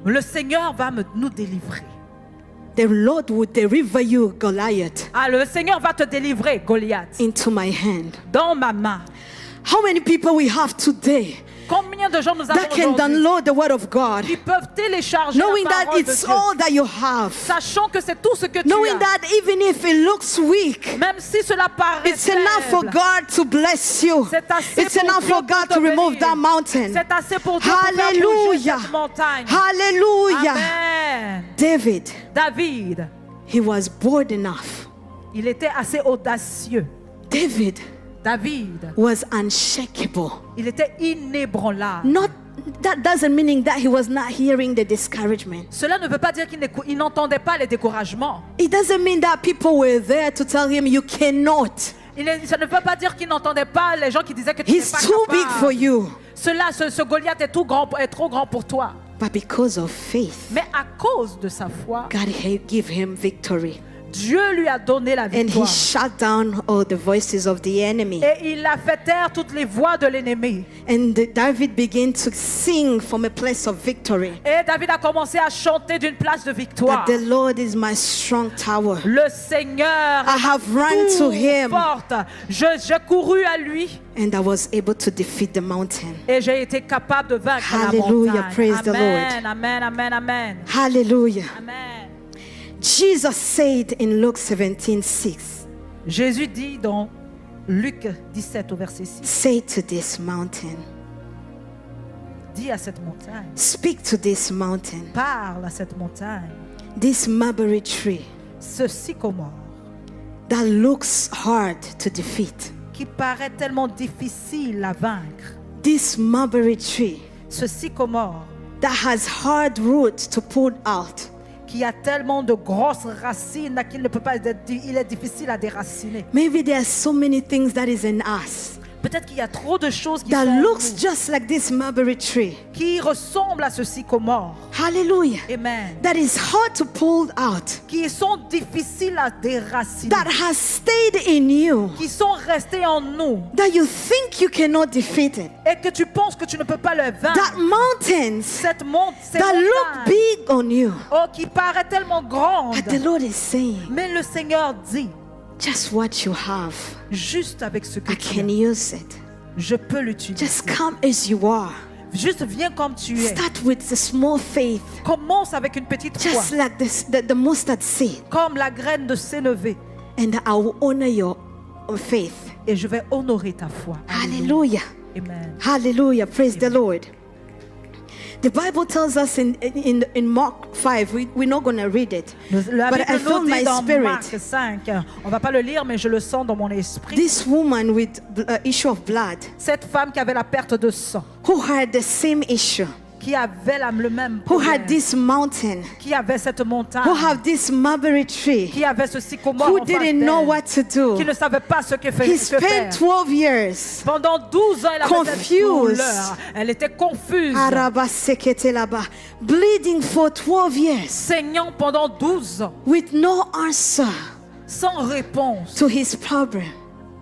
B: le Seigneur va nous délivrer.
C: The Lord will deliver you, Goliath,
B: Ah, le Seigneur va te délivrer, Goliath,
C: into my hand.
B: dans ma main.
C: How many people we have today
B: Combien de gens nous avons
C: that can
B: aujourd'hui
C: download the word of God,
B: qui peuvent télécharger
C: knowing
B: la
C: that
B: parole de
C: it's
B: Dieu,
C: all that you have,
B: sachant que c'est tout ce que tu
C: knowing
B: as.
C: that even if it looks weak,
B: Même si cela paraît
C: it's enough for
B: faible,
C: God to bless you.
B: c'est assez
C: It's
B: pour
C: enough
B: Dieu
C: for
B: pour
C: God
B: te
C: to remove
B: bénir.
C: that mountain.
B: C'est assez pour Dieu pour faire bouger
C: Hallelujah.
B: cette montagne.
C: Hallelujah.
B: Amen.
C: David,
B: David,
C: he was bold enough.
B: il était assez audacieux.
C: David
B: David,
C: was unshakable.
B: il était inébranlable.
C: Not that doesn't mean that he was not hearing the discouragement.
B: Cela ne veut pas dire qu'il n'entendait pas les découragements.
C: It doesn't mean that people were there to tell him you cannot.
B: Ça ne veut pas dire qu'il n'entendait pas les gens qui disaient que tu n'es
C: He's
B: pas
C: too big for
B: capable.
C: you.
B: Ce Goliath est trop grand pour toi.
C: But because of faith,
B: Mais à cause de sa foi,
C: God gave him victory.
B: Dieu lui a donné la
C: And he
B: victoire.
C: shut down all the voices of the enemy.
B: Et il a fait taire toutes les voix de l'ennemi.
C: And David began to sing from a place of victory.
B: Et David a commencé à chanter d'une place de victoire.
C: That the Lord is my strong tower.
B: Le Seigneur
C: I have run to him
B: forte. J'ai couru à lui
C: and I was able to defeat the mountain.
B: et j'ai été capable de vaincre
C: Hallelujah.
B: la montagne.
C: Praise the
B: Amen,
C: Lord.
B: amen, amen, amen.
C: Hallelujah.
B: Amen.
C: Jesus said in Luke 17:6,
B: Jésus dit dans Luc 17 au verset 6,
C: say to this mountain,
B: dis à cette montagne,
C: speak to this mountain,
B: parle à cette montagne,
C: this mulberry tree
B: ce sycomore
C: that looks hard to defeat,
B: qui paraît tellement difficile à vaincre,
C: this mulberry tree
B: ce sycomore
C: that has hard roots to pull out.
B: qui a tellement de grosses racines qu'il ne peut pas il est difficile à déraciner.
C: Maybe there are so many things that is in us
B: Peut-être qu'il y a trop de choses qui
C: that
B: sont en
C: looks
B: nous,
C: just like this mulberry tree.
B: qui ressemblent à ce sycomore.
C: Hallelujah.
B: Amen.
C: That is hard to pull out.
B: Qui sont difficiles à déraciner.
C: That has stayed in you.
B: Qui sont restés en nous.
C: That you think you cannot defeat it.
B: Et que tu penses que tu ne peux pas le
C: That
B: vaincre.
C: mountains
B: Ces
C: that look
B: montagnes,
C: big on you.
B: oh, qui paraît tellement grande.
C: But the Lord is saying,
B: Mais le Seigneur dit,
C: just what you have,
B: juste avec ce que
C: I
B: tu
C: can
B: as,
C: use it.
B: je peux l'utiliser.
C: Just come as you are.
B: Juste viens comme tu es.
C: Start with the small faith,
B: Commence avec une petite foi,
C: just like the mustard seed,
B: comme la graine de sénévé.
C: and I will honor your faith.
B: Et je vais honorer ta foi.
C: Hallelujah.
B: Amen.
C: Hallelujah. Praise the Lord. The Bible tells us in Mark 5, we're not going to read it,
B: La
C: but I
B: Bible
C: feel
B: nous
C: my
B: dit dans Marc
C: spirit.
B: 5, on va pas le lire, mais je le sens dans mon esprit.
C: This woman with issue of blood,
B: Cette femme qui avait la perte de sang,
C: who had the same issue,
B: qui avait le même
C: who
B: problème,
C: had this mountain,
B: qui avait cette montagne,
C: who had this mulberry tree,
B: qui avait ce sycomore
C: who
B: en face
C: didn't know
B: d'elle,
C: what to do.
B: qui ne savait pas ce que
C: He
B: faire.
C: spent 12 years.
B: Pendant 12 ans, elle avait cette
C: Confused.
B: douleur. Elle était confuse,
C: Arabaseketelaba, bleeding for 12 years
B: saignant pendant 12 ans,
C: with no answer
B: sans réponse
C: to his problem.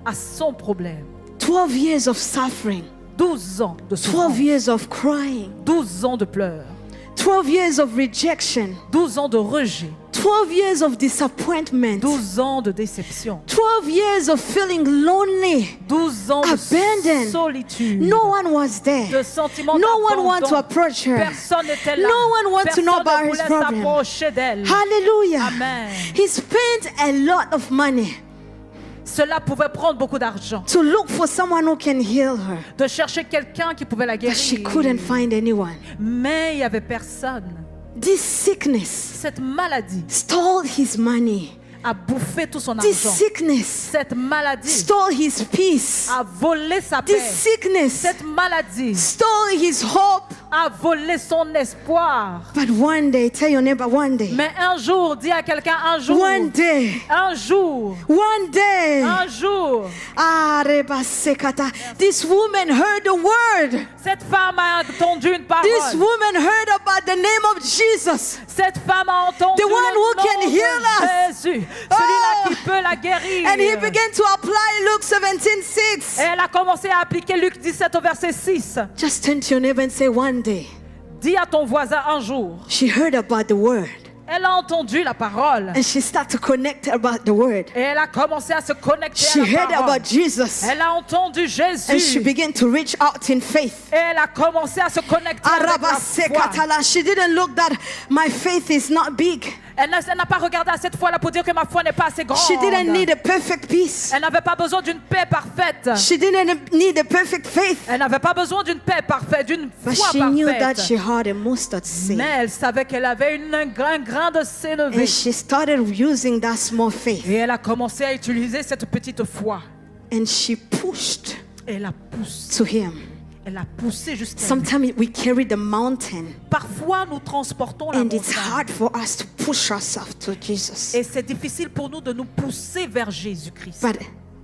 B: à son problème.
C: 12 years of suffering,
B: 12 ans de
C: 12
B: souffrance,
C: years of crying,
B: 12 ans de pleurs,
C: 12 years of rejection,
B: 12 ans de rejet,
C: 12 years of disappointment,
B: 12 ans de déception,
C: 12 years of feeling lonely.
B: 12 ans de
C: Abandoned.
B: solitude,
C: No one was
B: de
C: there.
B: sentiments
C: No one wanted to
B: d'abandon.
C: approach her.
B: Personne n'était là.
C: No one wanted to know
B: Personne
C: about
B: ne
C: his
B: voulait
C: problem.
B: s'approcher d'elle.
C: Hallelujah.
B: Amen.
C: He spent a lot of money
B: Cela pouvait prendre beaucoup d'argent.
C: to look for someone who can heal her,
B: De chercher quelqu'un qui pouvait la
C: but she
B: guérir.
C: couldn't find anyone.
B: Mais il n'y avait personne.
C: This sickness
B: Cette maladie
C: stole his money.
B: a bouffé tout son
C: This
B: argent.
C: sickness
B: Cette maladie
C: stole his peace.
B: a volé sa
C: This
B: paix.
C: sickness
B: Cette maladie
C: stole his hope.
B: a volé son espoir.
C: But one day, tell your neighbor, one day,
B: Mais un jour, dis à quelqu'un un jour,
C: one day,
B: un jour,
C: one day,
B: un jour,
C: Rebasekata, this woman heard the word.
B: cette femme a entendu une
C: This
B: parole.
C: woman heard about the name of Jesus.
B: Cette femme a entendu
C: The one
B: le
C: who
B: nom
C: can
B: de
C: heal us.
B: Jésus,
C: Oh.
B: celui-là qui peut la guérir.
C: And he began to apply Luke 17:6.
B: Et elle a commencé à appliquer Luc 17 au verset 6.
C: Just turn to your neighbor and say, one day,
B: Dis à ton voisin un jour.
C: she heard about the word.
B: Elle a entendu la parole.
C: And she started to connect about the word.
B: Et elle a commencé à se connecter
C: She
B: à
C: heard
B: la parole.
C: about Jesus.
B: Elle a entendu
C: And she
B: Jésus.
C: began to reach out in faith.
B: Et elle a commencé à se connecter avec la foi.
C: Arabasekatala. She didn't look that my faith is not big.
B: Elle n'a pas regardé à cette fois-là pour dire que ma foi n'est pas assez grande.
C: She didn't need a perfect peace.
B: Elle n'avait pas besoin d'une paix parfaite.
C: She didn't need a perfect faith.
B: Elle n'avait pas besoin d'une paix parfaite, d'une
C: But
B: foi
C: she knew that
B: parfaite.
C: she had a mustard seed.
B: Mais elle savait qu'elle avait un grain de sénévé.
C: And she started using that small faith.
B: Et elle a commencé à utiliser cette petite foi.
C: And she pushed
B: Et elle a poussé.
C: to him.
B: Elle a poussé jusqu'à lui.
C: Sometimes we carry the mountain,
B: Parfois, nous transportons la
C: and it's
B: montagne.
C: hard for us to push ourselves to Jesus.
B: Et c'est difficile pour nous de nous pousser vers Jésus-Christ.
C: But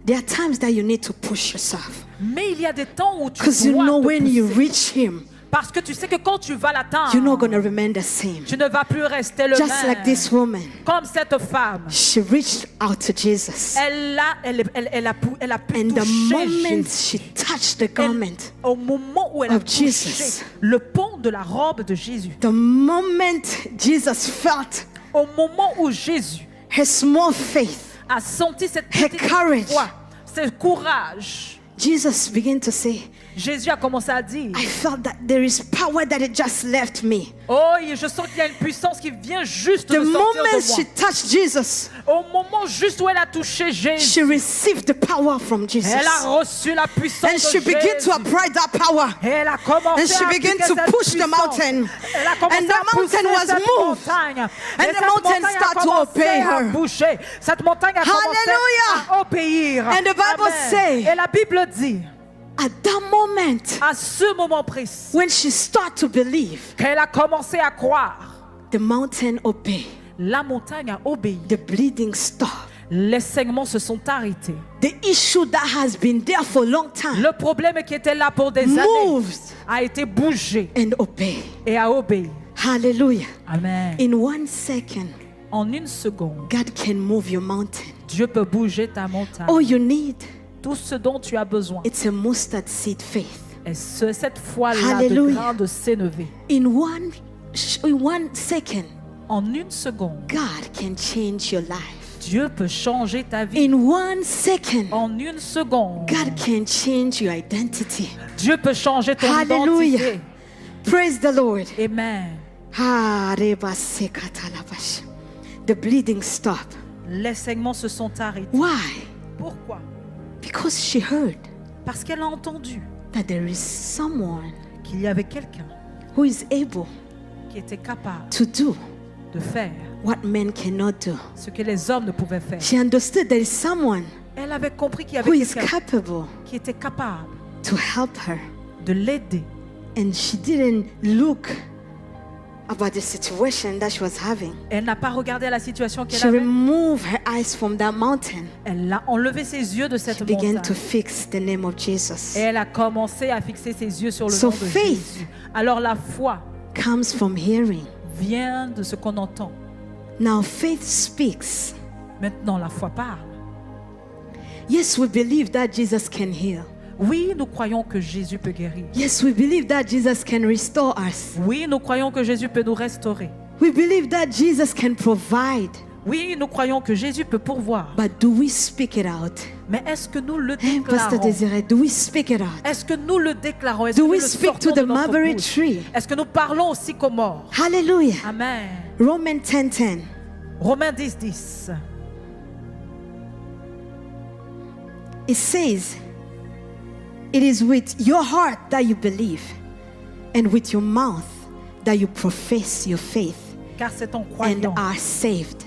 C: there are times that you need to push yourself.
B: Mais il y a des temps où tu
C: Because you
B: dois
C: know
B: te
C: when you
B: pousser.
C: reach him,
B: Parce que tu sais que quand tu vas l'atteindre,
C: you're not going to remain the same.
B: tu ne vas plus rester le
C: Just
B: même.
C: like this woman,
B: Comme cette femme.
C: she reached out to Jesus.
B: Elle a pu
C: And the
B: toucher
C: moment
B: Jésus.
C: she touched the garment,
B: Au moment où elle a
C: of
B: touché
C: Jesus.
B: le pont de la robe de Jésus.
C: the moment Jesus felt
B: Au moment où Jésus
C: her small faith,
B: a senti cette
C: Her
B: petite
C: courage.
B: foi, ce courage,
C: Jesus began to say,
B: Jésus a commencé à dire,
C: I felt that there is power that it just left me.
B: oh, je sens qu'il y a une puissance qui vient juste
C: The
B: de sortir
C: moment
B: de moi.
C: she touched Jesus,
B: Au moment juste où elle a touché Jésus,
C: she received the power from Jesus.
B: elle a reçu la puissance
C: And
B: de
C: she began
B: Jésus.
C: to apply that power.
B: Et elle a commencé
C: And she
B: à
C: began
B: appliquer
C: to
B: cette
C: push the
B: puissance.
C: mountain.
B: Elle a commencé
C: And the
B: à pousser
C: mountain was
B: cette
C: moved.
B: montagne.
C: And
B: Et
C: the
B: cette
C: mountain
B: montagne a
C: started to
B: commencé
C: obey
B: à
C: her.
B: bouger. Cette montagne a commencé
C: Hallelujah.
B: à obéir.
C: And the Bible
B: Amen.
C: say-
B: Et la Bible dit,
C: At that moment,
B: à ce moment précis,
C: when she started to believe,
B: qu'elle a commencé à croire,
C: the mountain obeyed.
B: la montagne a obéi.
C: The bleeding stopped.
B: Les saignements se sont arrêtés.
C: The issue that has been there for a long time
B: Le problème qui était là pour des années
C: moved
B: a été bougé
C: and obeyed.
B: et a obéi.
C: Hallelujah.
B: Amen.
C: In 1 second,
B: En une seconde,
C: God can move your mountain.
B: Dieu peut bouger ta montagne.
C: All you need,
B: Tout ce dont tu as besoin.
C: it's a mustard seed faith.
B: Et cette foi-là de
C: Hallelujah.
B: grain de s'élever.
C: In 1 second,
B: En une seconde,
C: God can change your life.
B: Dieu peut changer ta vie.
C: In 1 second,
B: En une seconde,
C: God can change your identity.
B: Dieu peut changer ton
C: Hallelujah.
B: identité.
C: Praise the Lord.
B: Amen.
C: Ah, reba sekatalabash. The bleeding stopped.
B: Les saignements se sont arrêtés.
C: Why?
B: Pourquoi?
C: Because she heard
B: Parce qu'elle a entendu
C: that there is someone
B: qu'il y avait quelqu'un
C: who is able
B: qui était capable
C: to do
B: de faire
C: what men cannot do.
B: ce que les hommes ne pouvaient faire.
C: She understood there is someone
B: Elle avait compris qu'il y
C: who
B: avait
C: is
B: quelqu'un
C: capable
B: qui était capable
C: to help her.
B: de l'aider.
C: And she didn't look about the situation that she was having.
B: Elle n'a pas regardé à la situation qu'elle
C: She
B: avait.
C: removed her eyes from that mountain.
B: Elle a enlevé ses yeux de
C: She
B: cette
C: began to
B: montagne.
C: fix the name of Jesus.
B: Et elle a commencé à fixer ses yeux sur le
C: So
B: nom de
C: faith
B: Jésus. Alors la foi
C: Comes from hearing.
B: vient de ce qu'on entend.
C: Now faith speaks.
B: Maintenant, la foi parle.
C: Yes, we believe that Jesus can heal.
B: Oui, nous croyons que Jésus peut guérir.
C: Yes, we believe that Jesus can restore us.
B: Oui, nous croyons que Jésus peut nous restaurer.
C: We believe that Jesus can provide.
B: Oui, nous croyons que Jésus peut pourvoir.
C: But do we speak it out?
B: Mais est-ce que nous le
C: Pastor
B: déclarons?
C: Desiree, do we speak it out?
B: Est-ce que nous le déclarons? Est-ce
C: Do
B: que
C: we
B: nous le
C: speak to
B: sortons
C: the
B: de notre
C: mulberry
B: bouche?
C: tree?
B: Est-ce que nous parlons aussi qu'aux morts?
C: Hallelujah.
B: Amen.
C: Romans 10:10.
B: Romains 10, 10.
C: It says, it is with your heart that you believe, and with your mouth that you profess your faith
B: Car c'est en
C: and
B: croyant.
C: are saved.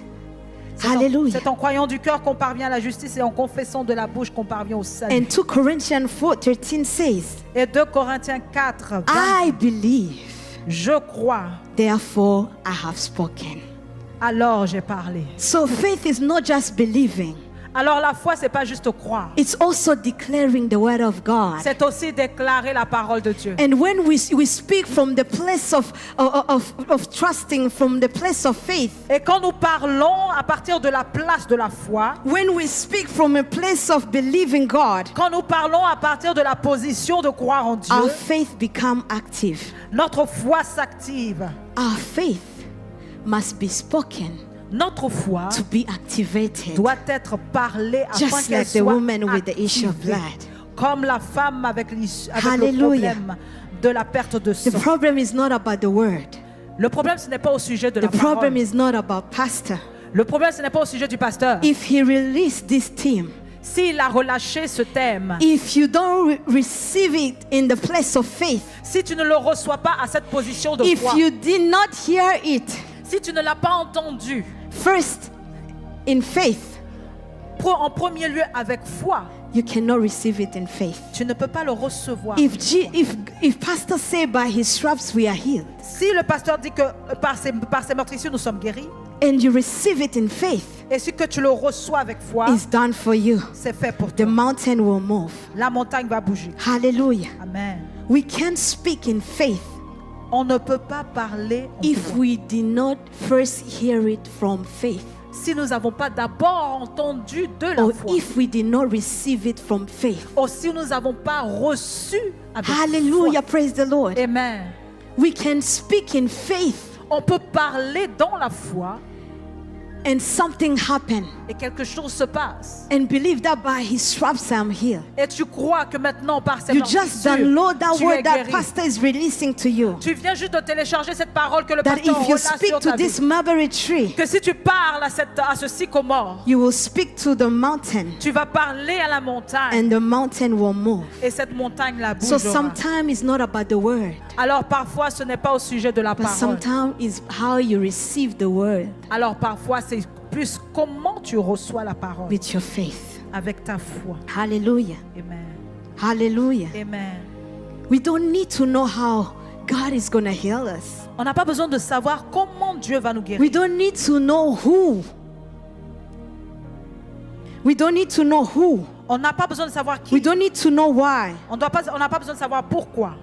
B: C'est en-
C: Hallelujah.
B: C'est en croyant du cœur qu'on parvient à la justice et en confessant de la bouche qu'on parvient au salut.
C: And 2 Corinthians 4:13 says,
B: Et 2 Corinthiens 4, 20,
C: I believe,
B: je crois,
C: therefore I have spoken.
B: alors j'ai parlé.
C: So faith is not just believing,
B: Alors la foi, c'est pas juste croire.
C: it's also declaring the word of God.
B: C'est aussi déclarer la parole de Dieu.
C: And when we speak from the place of trusting, from the place of faith,
B: Et quand nous parlons à partir de la place de la foi,
C: when we speak from a place of believing God,
B: quand nous parlons à partir de la position de croire en Dieu,
C: our faith become active.
B: notre foi s'active.
C: Our faith must be spoken
B: Notre foi
C: to be activated.
B: doit être parlée afin
C: Just
B: qu'elle
C: like the
B: soit
C: woman with the issue of
B: activée.
C: blood.
B: Comme la femme avec le
C: Hallelujah.
B: problème de la perte de
C: The
B: sang.
C: problem is not about the word.
B: Le problème, ce n'est pas au sujet de
C: The
B: la
C: problem
B: parole.
C: is not about pastor.
B: Le problème, ce n'est pas au sujet du pasteur.
C: If he released this team,
B: S'il a relâché ce thème,
C: if you don't receive it in the place of faith,
B: si tu ne le reçois pas à cette position de
C: if
B: foi,
C: you did not hear it
B: si tu ne l'as pas entendu,
C: first in faith,
B: en premier lieu avec foi,
C: you cannot receive it in faith.
B: tu ne peux pas le recevoir.
C: If pastor say by his stripes we are healed,
B: Si le pasteur dit que par ses meurtrissures nous sommes guéris,
C: and you receive it in faith,
B: et si que tu le reçois avec foi,
C: it's done for you.
B: c'est fait pour
C: The
B: toi.
C: mountain will move.
B: La montagne va bouger.
C: Hallelujah.
B: Amen.
C: We can't speak in faith
B: On ne peut pas parler en
C: if
B: foi
C: we did not first hear it from faith,
B: si nous n'avons pas d'abord entendu de la
C: or
B: foi,
C: if we did not receive it from faith.
B: ou si nous n'avons pas reçu avec
C: Hallelujah.
B: foi.
C: Praise the Lord.
B: Amen.
C: We can speak in faith
B: On peut parler dans la foi
C: and something happened,
B: et quelque chose se passe.
C: and believe that by his stripes I'm healed.
B: Et tu crois que maintenant par ses
C: You just download that
B: tu es
C: word that
B: guéri.
C: pastor is releasing to you.
B: Tu viens juste de télécharger cette parole que le
C: That
B: pasteur
C: if you
B: relâche
C: speak
B: sur
C: to
B: ta vie.
C: this mulberry tree,
B: Que si tu parles à ce sycomore,
C: you will speak to the mountain,
B: tu vas parler à la montagne
C: and the mountain will move.
B: et cette montagne la
C: So
B: bougera.
C: sometimes it's not about the word,
B: Alors parfois ce n'est pas au sujet de la
C: but
B: parole.
C: sometimes it's how you receive the word
B: Alors parfois c'est plus comment tu reçois la parole
C: with your faith.
B: avec ta foi.
C: Hallelujah.
B: Amen.
C: Hallelujah.
B: Amen.
C: We don't need to know how God is going to heal us.
B: On n'a pas besoin de savoir comment Dieu va nous
C: We
B: guérir.
C: don't need to know who. We don't need to know who.
B: On n'a pas besoin de savoir
C: We
B: qui.
C: don't need to know why.
B: On n'a pas besoin de savoir pourquoi.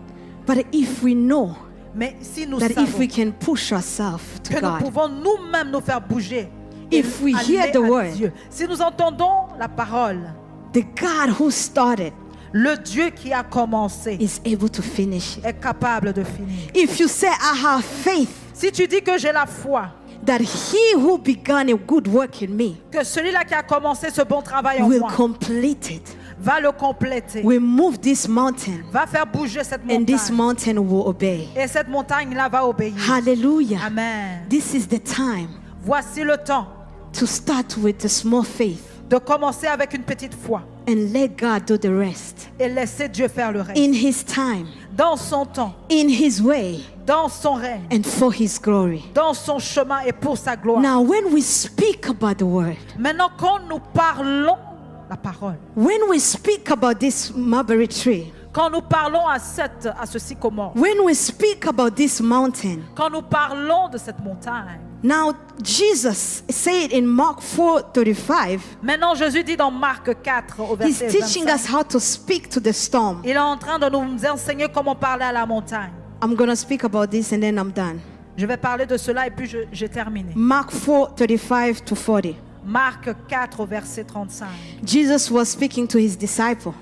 C: But if we know
B: Mais si nous
C: that if
B: savons
C: we can push ourselves to
B: que nous
C: God,
B: pouvons nous-mêmes nous faire bouger, et
C: If we
B: aller
C: hear the
B: à
C: word,
B: Dieu. Si nous entendons la parole,
C: the God who started
B: le Dieu qui a commencé
C: is able to finish it.
B: est capable de finir.
C: If you say, I have faith
B: Si tu dis que j'ai la foi,
C: that he who began a good work in me
B: que celui-là qui a commencé ce bon travail en
C: will
B: moi
C: complete it,
B: va le compléter,
C: will move this mountain,
B: va faire bouger cette
C: and this
B: montagne.
C: mountain will obey.
B: Et cette montagne-là va obéir.
C: Hallelujah.
B: Amen.
C: This is the time
B: Voici le temps
C: to start with a small faith
B: de commencer avec une petite foi
C: and let God do the rest.
B: et laisser Dieu faire le reste.
C: In his time,
B: Dans son temps,
C: in his way,
B: dans son règne,
C: and for his glory.
B: dans son chemin et pour sa gloire.
C: Now, when we speak about the word,
B: Maintenant, quand nous parlons la parole,
C: when we speak about this mulberry tree,
B: quand nous parlons à ce sycomore,
C: when we speak about this mountain,
B: quand nous parlons de cette montagne,
C: now Jesus said in Mark 4:35,
B: maintenant Jésus dit dans Marc 4 au
C: he's
B: verset
C: teaching
B: 25,
C: us how to speak to the storm.
B: il est en train de nous enseigner comment parler à la montagne.
C: I'm going to speak about this and then I'm done.
B: Je vais parler de cela et puis j'ai terminé.
C: Mark 4:35 to 40.
B: Marc 4 au verset 35.
C: Jesus was speaking to his disciples.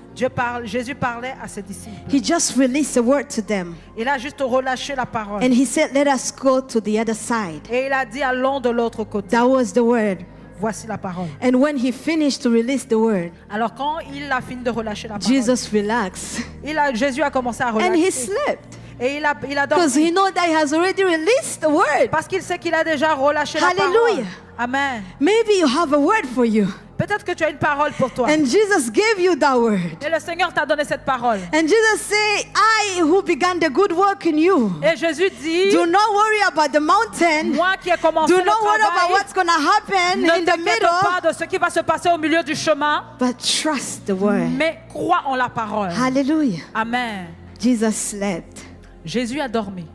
B: Jésus parlait à ses disciples.
C: He just released a word to them.
B: Il a juste relâché la parole.
C: And he said, let us go to the other side.
B: Et il a dit allons de l'autre côté.
C: That was the word.
B: Voici la parole.
C: And when he finished to release the word,
B: Alors quand il a fini de relâcher la parole,
C: Jesus relaxed.
B: Jésus a commencé à
C: And he
B: relâcher.
C: slept.
B: Et il a
C: Because
B: dormi.
C: he knows that he has already released the word.
B: Parce qu'il sait qu'il a déjà relâché la parole.
C: Hallelujah.
B: Amen.
C: Maybe you have a word for you.
B: Peut-être que tu as une parole pour toi.
C: And Jesus gave you that word.
B: Et le Seigneur t'a donné cette parole.
C: And Jesus said, I who began the good work in you,
B: Et Jésus dit,
C: do not worry about the mountain.
B: moi qui ai commencé
C: Do
B: le
C: not worry about
B: travail,
C: what's going to happen
B: ne
C: in the
B: t'inquiète
C: middle,
B: pas de ce qui va se passer au milieu du chemin,
C: but trust the word.
B: mais crois en la parole.
C: Hallelujah.
B: Amen.
C: Jesus slept.
B: Jésus a dormi.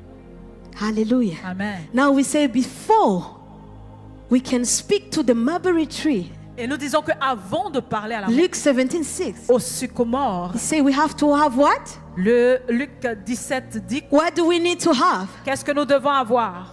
C: Hallelujah.
B: Amen.
C: Now we say before we can speak to the mulberry tree.
B: Et nous disons que avant de parler à la
C: Luke 17:6.
B: au sycomore,
C: He say we have to have what?
B: le Luc 17 dit
C: What do we need to have?
B: qu'est-ce que nous devons avoir?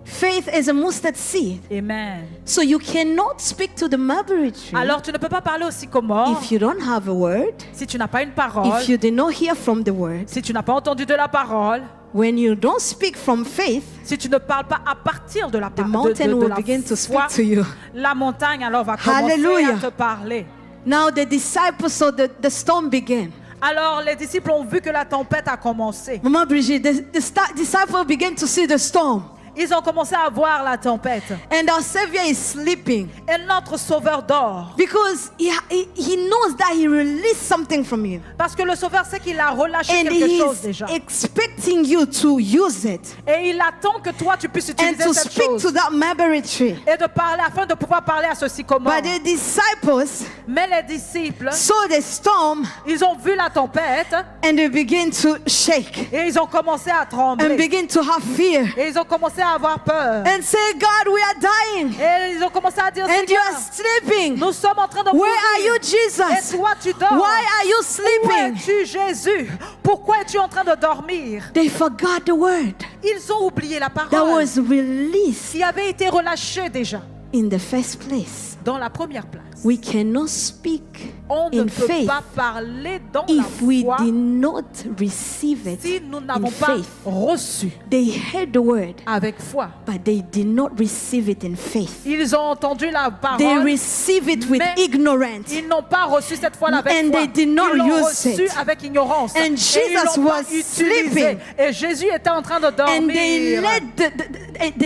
C: Faith is a mustard seed.
B: Amen.
C: So you cannot speak to the mulberry tree
B: Alors tu ne peux pas parler au sycomore
C: if you don't have a word,
B: si tu n'as pas une parole,
C: if you did not hear from the word.
B: si tu n'as pas entendu de la parole,
C: When you don't speak from faith,
B: si tu ne parles pas à partir de la
C: the
B: parole,
C: mountain
B: de
C: will
B: la
C: begin to
B: foi,
C: speak to you.
B: la montagne alors va commencer
C: Hallelujah.
B: à te parler.
C: Now the disciples saw the storm began.
B: Alors les disciples ont vu que la tempête a commencé.
C: Mama Brigitte, the disciples began to see the storm.
B: Ils ont commencé à voir la tempête.
C: And our Savior is sleeping
B: Et notre Sauveur dort.
C: because he knows that he released something from you.
B: Parce que le Sauveur sait qu'il a relâché
C: And
B: quelque chose
C: he's
B: déjà.
C: expecting you to use it
B: Et il attend que toi tu puisses
C: and
B: utiliser
C: to
B: cette
C: speak
B: chose.
C: to that mulberry tree.
B: Et de parler afin de pouvoir parler à ce sycomore.
C: But the disciples
B: Mais les disciples,
C: saw the storm
B: ils ont vu la tempête
C: and they begin to shake
B: et ils ont commencé à
C: and
B: trembler.
C: begin to have fear
B: Et ils ont commencé à avoir peur.
C: and say, God, we are dying
B: Et ils ont commencé à dire,
C: and you
B: Seigneur,
C: are sleeping.
B: nous sommes en train de
C: Where
B: mourir.
C: are you,
B: Et
C: Jesus?
B: toi tu dors.
C: Why are you
B: Où
C: sleeping?
B: es-tu, Jésus? Pourquoi es-tu en train de dormir?
C: They forgot the word
B: Ils ont oublié la
C: that
B: parole
C: was released
B: qui avait été relâchée déjà
C: in the first place.
B: dans la première place.
A: grâce.
C: We cannot speak
A: On ne
C: in
A: peut
C: faith
A: pas parler dans
C: if
A: la
C: we
A: foi
C: did not receive it
A: si nous
C: in
A: n'avons pas
C: faith.
A: reçu
C: They heard the word,
A: avec foi.
C: but they did not receive it in faith.
A: Ils ont entendu la
C: They
A: parole,
C: receive it with
A: mais
C: ignorance.
A: ils n'ont pas reçu cette foi avec
C: And
A: foi.
C: they did not
A: Ils l'ont
C: use
A: reçu
C: it.
A: avec ignorance.
C: And
A: Et ils
C: Jesus
A: l'ont pas
C: was
A: utilisé.
C: sleeping.
A: Et Jésus était en train de
C: And they
A: dormir.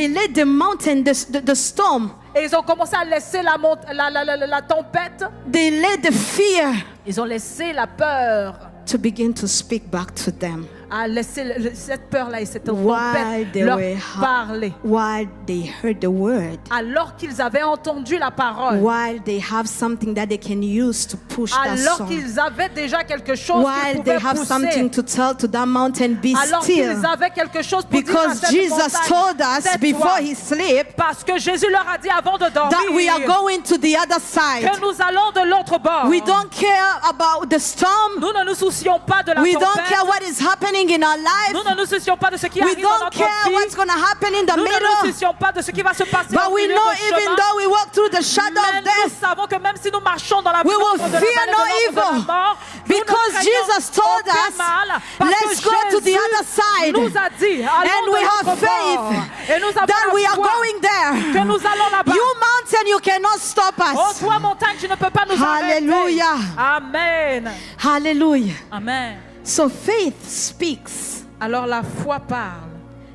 C: led the mountain, the storm.
A: Et ils ont commencé à laisser la tempête.
C: They led the fear
A: Ils ont laissé la peur,
C: to begin to speak back to them.
A: à laisser cette peur-là et cette
C: While
A: tempête
C: they
A: leur
C: were
A: parler.
C: while they heard the word,
A: Alors qu'ils avaient entendu la parole.
C: while they have something that they can use to push that
A: Alors
C: storm,
A: qu'ils avaient déjà quelque chose qu'ils
C: while they
A: pouvaient
C: have something
A: pousser.
C: to tell to that mountain, be
A: Alors
C: still.
A: qu'ils avaient quelque chose pour dire à
C: Because
A: cette
C: Jesus
A: montagne,
C: told us
A: tais-toi.
C: before he sleep
A: Parce que Jésus leur a dit avant de dormir
C: that we are going to the other side.
A: que nous allons de l'autre bord.
C: We don't care about the storm.
A: Nous ne nous soucions pas de la
C: We
A: tempête.
C: don't care what is happening in our life.
A: Nous ne nous soucions pas de ce qui
C: We
A: arrive dans
C: don't
A: notre
C: care what's
A: vie.
C: going to happen in the
A: Nous ne nous
C: middle.
A: soucions pas de ce qui va se passer
C: But
A: au
C: we
A: milieu
C: know
A: du
C: even
A: chemin.
C: though we walk through the shadow
A: Mais
C: of
A: nous
C: death,
A: savons que même si nous marchons dans la
C: we will
A: de la
C: fear
A: vallée de
C: no
A: l'ombre de la
C: evil.
A: mort, nous ne
C: Because
A: craignons
C: Jesus told
A: aucun
C: us,
A: mal, parce
C: let's
A: que
C: go to the
A: Jésus
C: other side.
A: nous a dit, allons
C: And
A: de
C: we
A: l'autre
C: have faith
A: bord. Et nous avons
C: that
A: la
C: we are
A: foi
C: going there.
A: que nous allons là-bas.
C: You mountain, you cannot stop
A: Oh
C: us.
A: toi montagne, tu ne peux pas nous
C: Hallelujah.
A: arrêter. Amen.
C: Hallelujah.
A: Amen.
C: So faith speaks.
A: Alors la foi parle.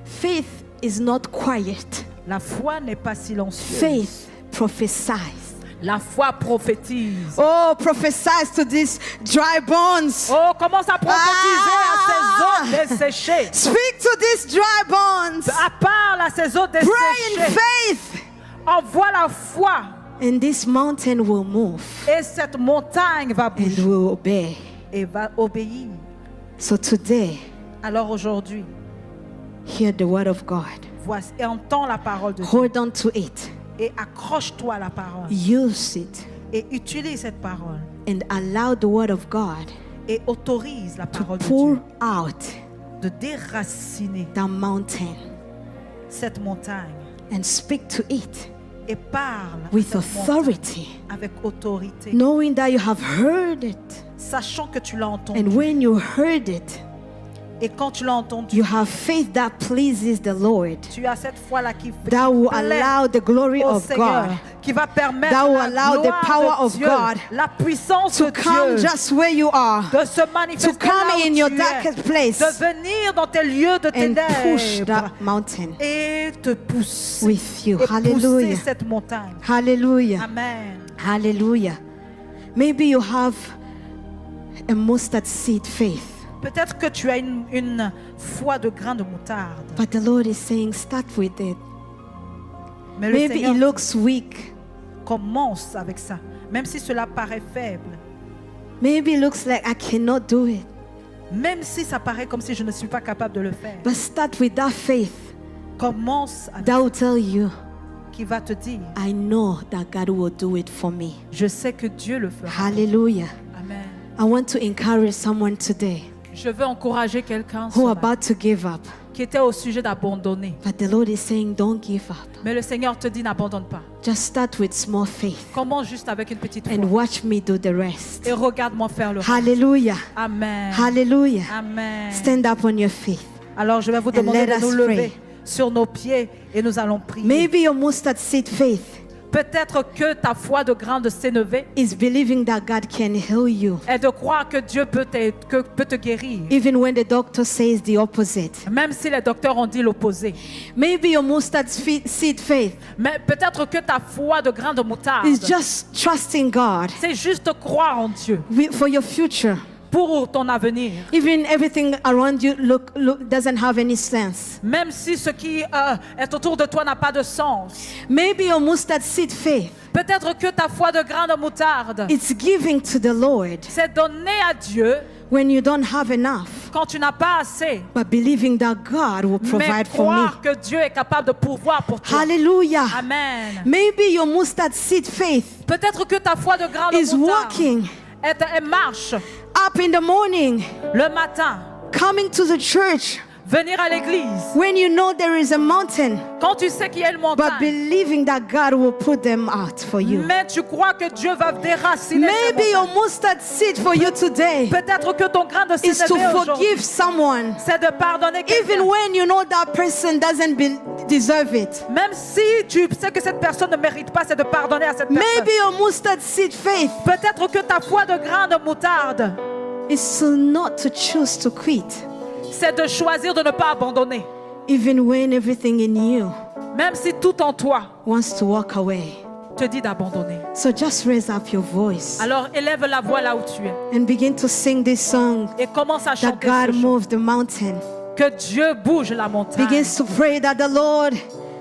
C: Faith is not quiet.
A: La foi n'est pas silencieuse.
C: Faith prophesies.
A: La foi prophétise.
C: Oh, prophesies to these dry bones.
A: Oh, commence à prophétiser à ces os desséchés.
C: Speak to these dry bones.
A: Parle à ces os
C: Pray in
A: desséchés.
C: faith.
A: Envoie la foi.
C: And this mountain will move
A: Et cette montagne va
C: and
A: bouger
C: will obey.
A: et va obéir.
C: So today,
A: Alors aujourd'hui,
C: hear the word of God.
A: voici et entends la parole de Dieu
C: Hold on to it.
A: et accroche-toi à la parole
C: Use it.
A: et utilise cette parole
C: And allow the word of God
A: et autorise la
C: to
A: parole de
C: pour
A: Dieu
C: out
A: de déraciner
C: that mountain
A: cette montagne
C: and speak to it
A: et parle à
C: with
A: cette montagne
C: authority,
A: avec autorité,
C: knowing that you have heard it.
A: sachant que tu l'as entendu.
C: And when you heard it,
A: Et quand tu l'as entendu,
C: you have faith that pleases the Lord,
A: tu as cette foi-là qui
C: that will
A: plaît
C: allow the glory
A: au
C: of
A: Seigneur,
C: God
A: qui va permettre
C: that will
A: la
C: allow the
A: gloire
C: power
A: de
C: of
A: Dieu,
C: God
A: la puissance
C: to
A: de
C: come
A: Dieu,
C: just where you are,
A: de se manifester
C: to come
A: là où
C: in
A: tu
C: your
A: es,
C: darkest place
A: de venir dans tes lieux de
C: and push
A: ténèbres
C: that mountain
A: et te pousser
C: with you.
A: et pousser
C: Hallelujah.
A: cette montagne.
C: Hallelujah.
A: Amen.
C: Hallelujah. Maybe you have a mustard seed faith,
A: Peut-être que tu as une foi de grain de moutarde,
C: but the Lord is saying, start with it.
A: mais le
C: Maybe
A: Seigneur
C: it looks weak.
A: commence avec ça, même si cela paraît faible,
C: Maybe it looks like I cannot do it.
A: même si ça paraît comme si je ne suis pas capable de le faire.
C: But start with that faith
A: Commence avec
C: that will tell you,
A: qui va te dire,
C: I know that God will do it for me.
A: je sais que Dieu le fera.
C: Hallelujah.
A: Amen.
C: I want to encourage someone today
A: Je veux encourager quelqu'un ce
C: who are
A: matin
C: about to give up.
A: qui était au sujet d'abandonner.
C: But the Lord is saying, don't give up.
A: Mais le Seigneur te dit n'abandonne pas.
C: Just start with small faith
A: Commence juste avec une petite
C: and
A: foi
C: watch me do the rest.
A: et regarde-moi faire le reste.
C: Hallelujah.
A: Amen.
C: Hallelujah.
A: Amen.
C: Stand up on your feet.
A: Alors je vais vous
C: And
A: demander
C: let
A: de nous
C: us
A: lever
C: pray.
A: sur nos pieds et nous allons prier.
C: Maybe your mustard seed faith
A: Peut-être que ta foi de grain de sénévé
C: is believing that God can heal you,
A: est de croire que Dieu peut te guérir.
C: even when the doctor says the opposite.
A: Même si les docteurs ont dit l'opposé.
C: Maybe your mustard seed faith
A: Mais peut-être que ta foi de grain de moutarde,
C: is just trusting God
A: c'est juste croire en Dieu
C: for your future.
A: pour ton avenir.
C: Even everything around you doesn't have any sense.
A: Même si ce qui est autour de toi n'a pas de sens.
C: Maybe your mustard seed faith,
A: Peut-être que ta foi de grain de moutarde,
C: it's giving to the Lord
A: c'est donner à Dieu
C: when you don't have enough,
A: quand tu n'as pas assez.
C: but believing that God will
A: Mais
C: provide for me.
A: croire que Dieu est capable de pourvoir pour toi.
C: Hallelujah.
A: Amen.
C: Maybe your mustard seed faith
A: Peut-être que ta foi de grain de
C: is
A: moutarde
C: walking
A: elle marche
C: up in the morning,
A: le matin,
C: coming to the church,
B: Venir à l'église.
C: when you know there is a mountain,
B: Quand tu sais qu'il y a une
C: but
B: montagne.
C: believing that God will put them out for you.
B: Mais tu crois que Dieu va déraciner ces
C: Maybe your
B: montagnes.
C: mustard seed for you today
B: Peut-être que ton grain de
C: is to
B: sénévé aujourd'hui,
C: forgive someone,
B: c'est de pardonner quelqu'un.
C: even when you know that person doesn't deserve it.
B: Même si tu sais que cette personne ne mérite pas, c'est de pardonner à cette personne.
C: Maybe your mustard seed faith
B: Peut-être que ta foi de grain de moutarde,
C: is to not to choose to quit,
B: c'est de choisir de ne pas abandonner.
C: even when everything in you
B: Même si tout en toi
C: wants to walk away.
B: te dit d'abandonner.
C: So just raise up your voice
B: Alors élève la voix là où tu es
C: and begin to sing this song
B: et commence à
C: that
B: chanter
C: God
B: ce chant.
C: moved the mountain.
B: Que Dieu bouge la montagne.
C: Begins to pray that the Lord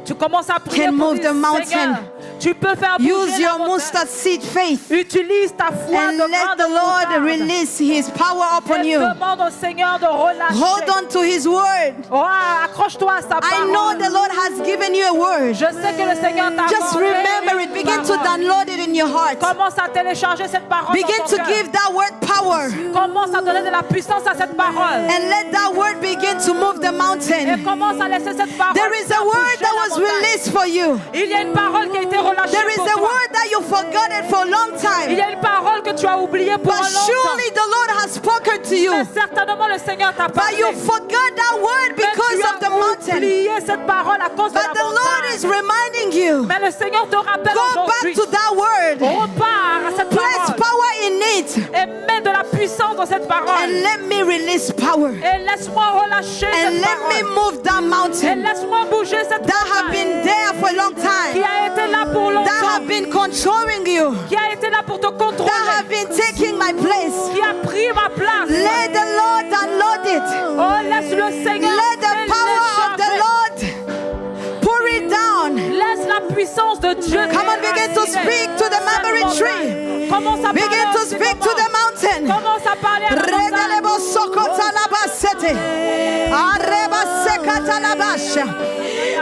B: Tu commences à prier
C: can
B: pour
C: move
B: dire,
C: the mountain.
B: Seigneur, tu peux faire bouger
C: use
B: la
C: your
B: montagne.
C: mustard seed faith
B: Utilise ta foi
C: and
B: de grain
C: let
B: de
C: the Lord
B: moutarde.
C: release His power upon
B: Et
C: you.
B: demande au Seigneur de relâcher.
C: Hold on to His word.
B: Oh, accroche-toi à sa
C: I know
B: parole.
C: the Lord has given you a word.
B: Je sais que le Seigneur t'a
C: Just
B: accordé
C: remember it.
B: une
C: Begin to
B: parole.
C: download it in your heart.
B: Commence à télécharger cette parole
C: Begin
B: dans ton
C: to
B: cœur.
C: give that word power
B: Commence à donner de la puissance à cette parole.
C: and let that word begin to move the
B: Et
C: mountain.
B: commence à laisser cette parole.
C: There is a
B: faire
C: word
B: bouger
C: that
B: la
C: was
B: montagne.
C: released for you.
B: Il y a une parole qui a été relâchée
C: There is
B: pour
C: a
B: toi.
C: word that you forgotten for a long
B: Il
C: time.
B: y a une parole que tu as oubliée pour
C: But
B: un long
C: surely
B: temps.
C: the Lord has spoken to you.
B: Mais certainement le Seigneur t'a
C: But
B: parlé.
C: you forgot that word
B: Mais
C: because
B: tu
C: of the
B: as
C: mountain.
B: oublié cette parole à cause de
C: But
B: la
C: the Lord
B: montagne.
C: is reminding you.
B: Mais le Seigneur te rappelle
C: Go back
B: aujourd'hui.
C: to that word.
B: Repars à cette
C: Place
B: parole
C: power in it.
B: et mets de la puissance dans cette parole.
C: And let me release power.
B: Et laisse-moi relâcher
C: And
B: cette
C: let me
B: parole.
C: move that
B: Et
C: mountain
B: laisse-moi bouger cette
C: that have
B: montagne
C: been there for a long
B: qui
C: time.
B: a été là pour
C: That
B: longtemps,
C: have been controlling you.
B: qui a été là pour te
C: That
B: contrôler,
C: have been taking my place.
B: qui a pris ma place.
C: Let the Lord download it.
B: Oh, laisse le Seigneur
C: Let the power of the
B: télécharger.
C: Lord pour it down.
B: Laisse la puissance de Dieu.
C: Come on, begin to
B: déraciner
C: speak to the mulberry
B: cette
C: tree.
B: montagne. Commence à
C: Begin
B: parler
C: to
B: en ce
C: speak to
B: moment.
C: the mountain.
B: Commence à parler à la montagne.
C: Redelebo sokota labasete. Areba sekata labasha.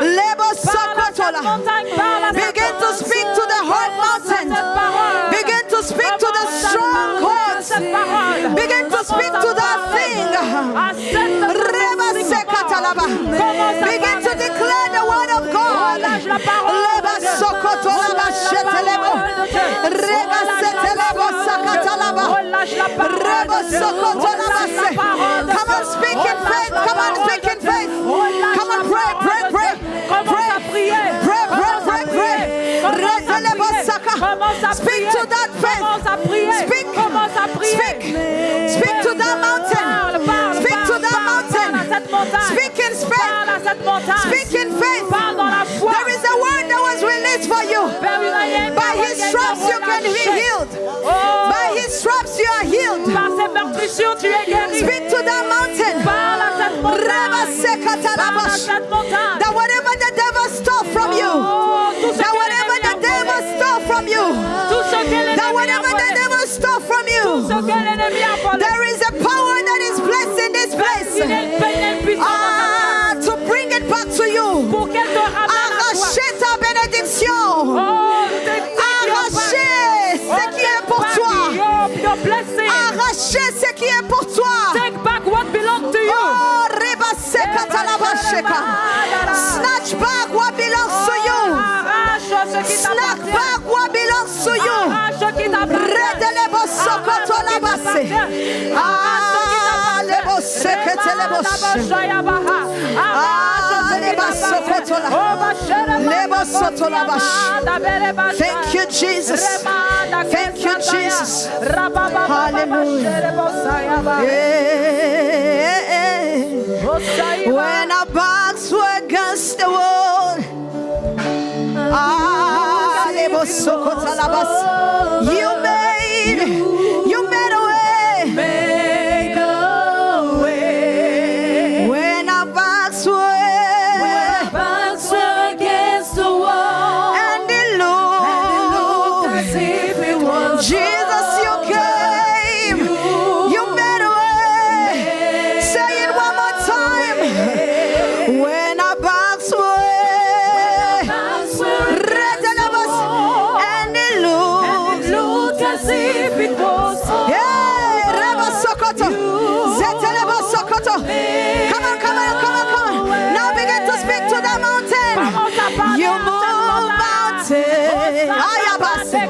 C: Lebo
B: Parle à cette
C: sokotola.
B: montagne, parle à cette
C: Begin to
B: montagne.
C: speak to the hard
B: Commence à
C: mountain.
B: cette parole.
C: Begin to speak to the
B: Commence à parler à
C: strongholds.
B: cette parole.
C: Begin to speak
B: Commence à
C: to that
B: parler
C: thing.
B: à cette
C: Reba sekata laba.
B: Commence à
C: Begin to
B: parler.
C: declare the word of God.
B: Relâche la parole.
C: Leba sokoto laba shetelebo. Reba setelebo sakata laba.
B: Relâche la parole.
C: Reba sokoto laba se. Come on, speak in faith. Come on, speak in faith. Come on, pray, pray, pray.
B: Commence à prier.
C: Pray, pray, pray, pray. Redelebo saka.
B: Commence à
C: Speak
B: prier.
C: to that faith.
B: Commence à prier.
C: Speak.
B: Commence à prier.
C: Speak. Speak to that mountain.
B: Parle,
C: Speak to that
B: parle à
C: mountain.
B: cette montagne.
C: Speak in faith.
B: Parle à cette montagne.
C: Speak in faith.
B: Parle dans la foi.
C: There is a word that was released for you. By His stripes you can be healed.
B: Oh,
C: By His stripes you are healed.
B: par ses meurtrissures tu es guéri.
C: Speak to that mountain.
B: Parle à cette montagne.
C: Reba sekata
B: Parle à
C: labash.
B: cette montagne.
C: That whatever the devil stole from you,
B: Oh, tout ce
C: that
B: que
C: whatever the
B: l'ennemi a
C: devil
B: volé.
C: stole from you,
B: Tout ce que l'ennemi
C: that
B: a
C: whatever the
B: volé.
C: devil stole from
B: Tout ce
C: you,
B: que l'ennemi a volé.
C: there is a power that is placed in this
B: Il y a
C: place.
B: une puissance dans ta
C: To bring it back to you.
B: pour qu'elle te ramène à toi.
C: Arracher ta bénédiction.
B: Oh,
C: Arracher ce qui est pour toi.
B: Your blessing.
C: Arracher ce qui est pour toi.
B: Take back what belongs to you.
C: Oh, Reba sekata labasheka. Snatch back what belongs to you.
B: Arrache ce qui
C: Snatch
B: t'appartient.
C: back what belongs to you.
B: Arrache ce qui t'appartient.
C: Redelebo sokoto labase. Ah, lebo sekete lebo she. Ah, leba sokoto la. Lebo soto labash. Thank you, Jesus. Thank you, Jesus. Hallelujah. Yeah. When our backs were against the wall, lebo sokoto labas. You made a way. When our backs were
A: against the wall,
C: and it looked
A: as if it was
C: Jesus, you came. You made a way. Say it one more time. When our backs were and it looked
A: look as if it was
C: yeah, Reba Sokoto.